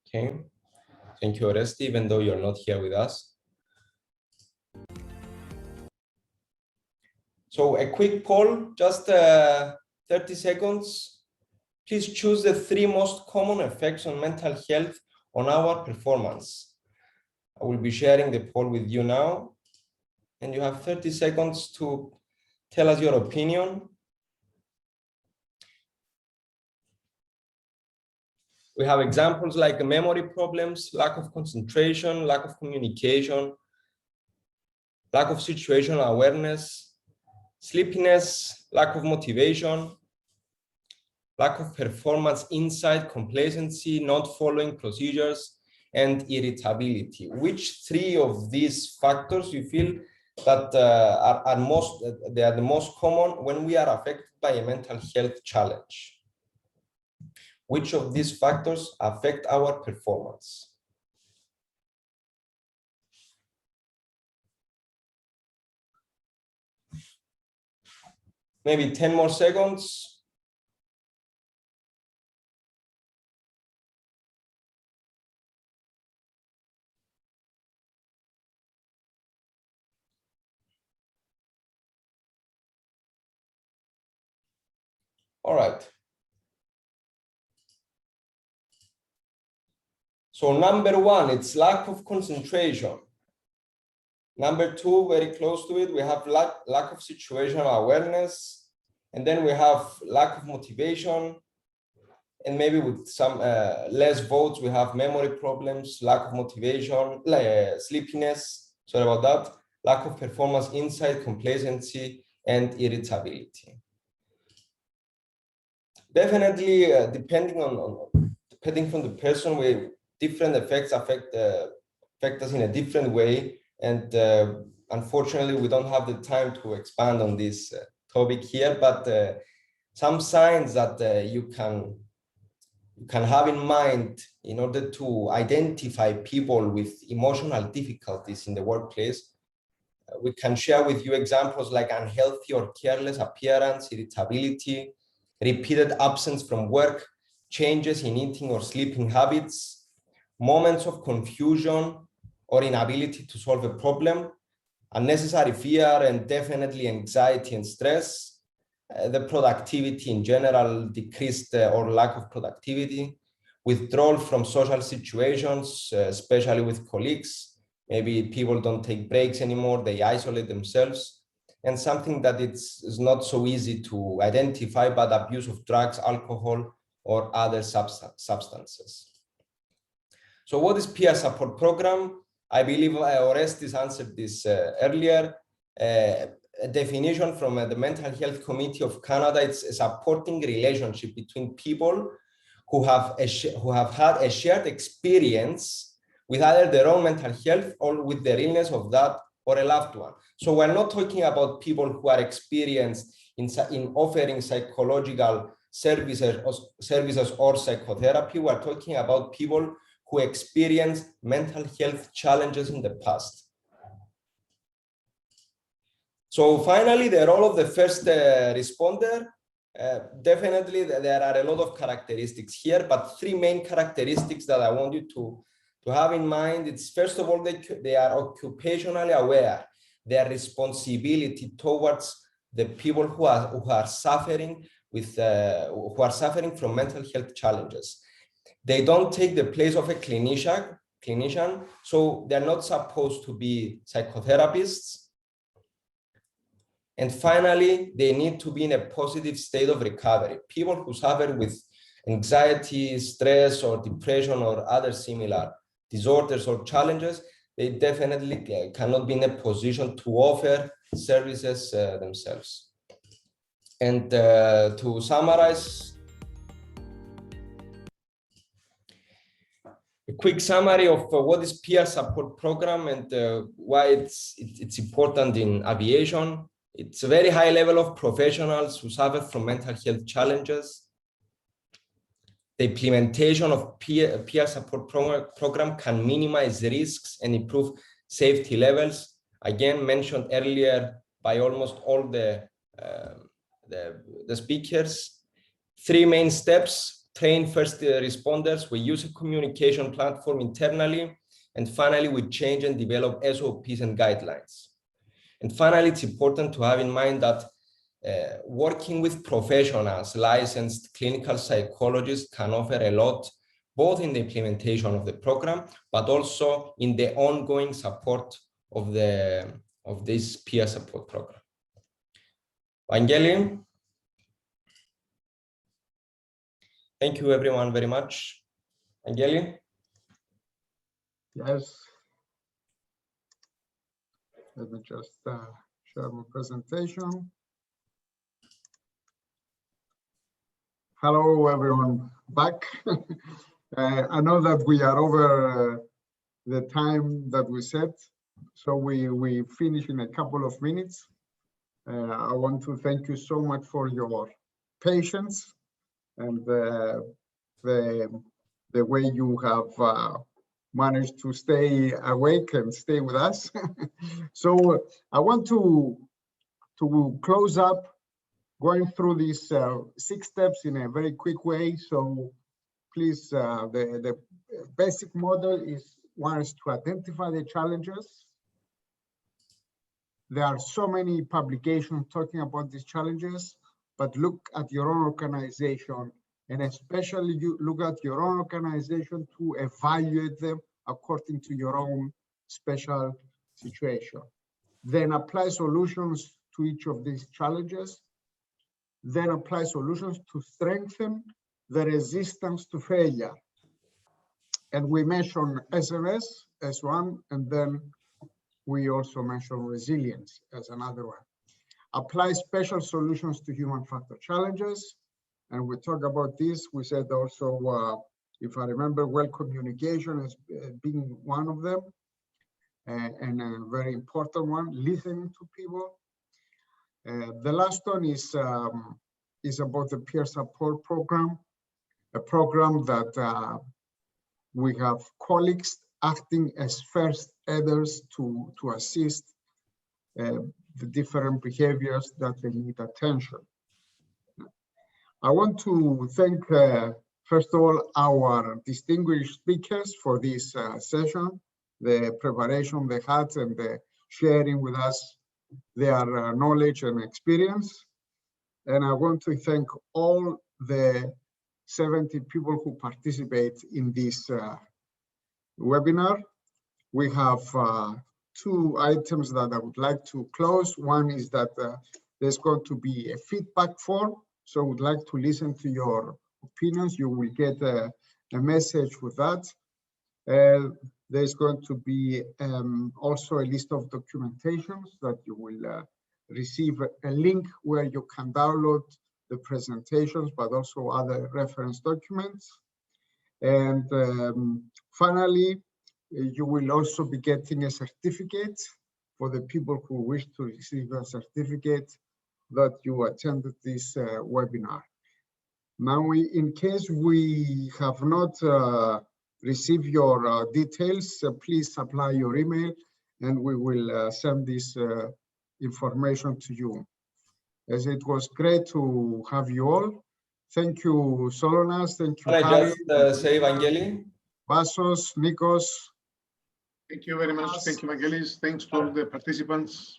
Speaker 3: Okay, thank you, Oreste, even though you're not here with us. So a quick poll, just 30 seconds. Please choose the 3 most common effects on mental health on our performance. I will be sharing the poll with you now, and you have 30 seconds to tell us your opinion. We have examples like memory problems, lack of concentration, lack of communication, lack of situational awareness, sleepiness, lack of motivation, lack of performance insight, complacency, not following procedures, and irritability. Which 3 of these factors you feel that are the most common when we are affected by a mental health challenge? Which of these factors affect our performance? Maybe 10 more seconds. All right. So number 1, it's lack of concentration. Number 2, very close to it, we have lack of situational awareness. And then we have lack of motivation. And maybe with some less votes, we have memory problems, lack of motivation, sleepiness, sorry about that, lack of performance insight, complacency, and irritability. Definitely, depending from the person, different effects affect us in a different way. And unfortunately, we don't have the time to expand on this topic here, but some signs that you can have in mind in order to identify people with emotional difficulties in the workplace. We can share with you examples like unhealthy or careless appearance, irritability, repeated absence from work, changes in eating or sleeping habits, moments of confusion or inability to solve a problem, unnecessary fear, and definitely anxiety and stress, the productivity in general, decreased or lack of productivity, withdrawal from social situations, especially with colleagues. Maybe people don't take breaks anymore, they isolate themselves. And something that is not so easy to identify, but abuse of drugs, alcohol, or other substances. So what is peer support program? I believe Orestes answered this earlier. A definition from the Mental Health Committee of Canada, it's a supporting relationship between people who have had a shared experience with either their own mental health or with the illness of that or a loved one. So we're not talking about people who are experienced in offering psychological services or psychotherapy. We're talking about people who experienced mental health challenges in the past. So finally, the role of the first responder. Definitely, there are a lot of characteristics here, but 3 main characteristics that I want you to to have in mind, it's first of all, they are occupationally aware, their responsibility towards the people who are suffering from mental health challenges. They don't take the place of a clinician, so they're not supposed to be psychotherapists. And finally, they need to be in a positive state of recovery. People who suffer with anxiety, stress, or depression, or other similar disorders or challenges, they definitely cannot be in a position to offer services themselves. And to summarize, a quick summary of what is peer support program and why it's important in aviation. It's a very high level of professionals who suffer from mental health challenges. The implementation of peer support program can minimize risks and improve safety levels. Again, mentioned earlier by almost all the speakers. 3 main steps: train first responders, we use a communication platform internally, and finally, we change and develop SOPs and guidelines. And finally, it's important to have in mind that working with professionals, licensed clinical psychologists can offer a lot, both in the implementation of the program, but also in the ongoing support of this peer support program. Vangeli? Thank you everyone very much. Vangeli?
Speaker 1: Yes. Let me just share my presentation. Hello, everyone back. I know that we are over the time that we set, so we finish in a couple of minutes. I want to thank you so much for your patience and the way you have managed to stay awake and stay with us. So I want to close up going through these 6 steps in a very quick way. So please, the basic model is one is to identify the challenges. There are so many publications talking about these challenges, but look at your own organization, and especially you look at your own organization to evaluate them according to your own special situation. Then apply solutions to each of these challenges. Then apply solutions to strengthen the resistance to failure. And we mention SMS as one, and then we also mention resilience as another one. Apply special solutions to human factor challenges. And we talk about this. We said also, if I remember well, communication as being one of them, and a very important one, listening to people. The last one is about the peer support program, a program that we have colleagues acting as first aiders to assist the different behaviors that they need attention. I want to thank, first of all, our distinguished speakers for this session, the preparation they had and the sharing with us their knowledge and experience. And I want to thank all the 70 people who participate in this webinar. We have 2 items that I would like to close. One is that there's going to be a feedback form. So I would like to listen to your opinions. You will get a message with that. There's going to be also a list of documentations that you will receive a link where you can download the presentations, but also other reference documents. And finally, you will also be getting a certificate for the people who wish to receive a certificate that you attended this webinar. Now, in case we have not received your details, please supply your email and we will send this information to you. As it was great to have you all. Thank you, Solonas. Thank you,
Speaker 3: Can I
Speaker 1: Harry.
Speaker 3: just say, Vangeli?
Speaker 1: Vassos, Nikos.
Speaker 2: Thank you very much. Thank you, Vangelis. Thanks to all the participants.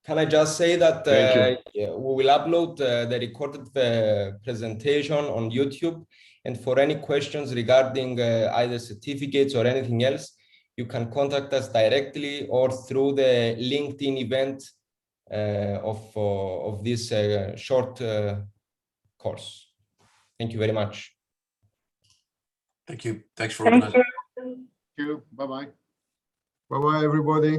Speaker 3: Can I just say that
Speaker 4: Thank
Speaker 3: we will upload the recorded presentation on YouTube, and for any questions regarding either certificates or anything else, you can contact us directly or through the LinkedIn event of this short course. Thank you very much.
Speaker 5: Thank you. Thanks for
Speaker 6: Thank
Speaker 5: organizing.
Speaker 6: you.
Speaker 2: Thank you. Bye-bye.
Speaker 1: Bye-bye, everybody.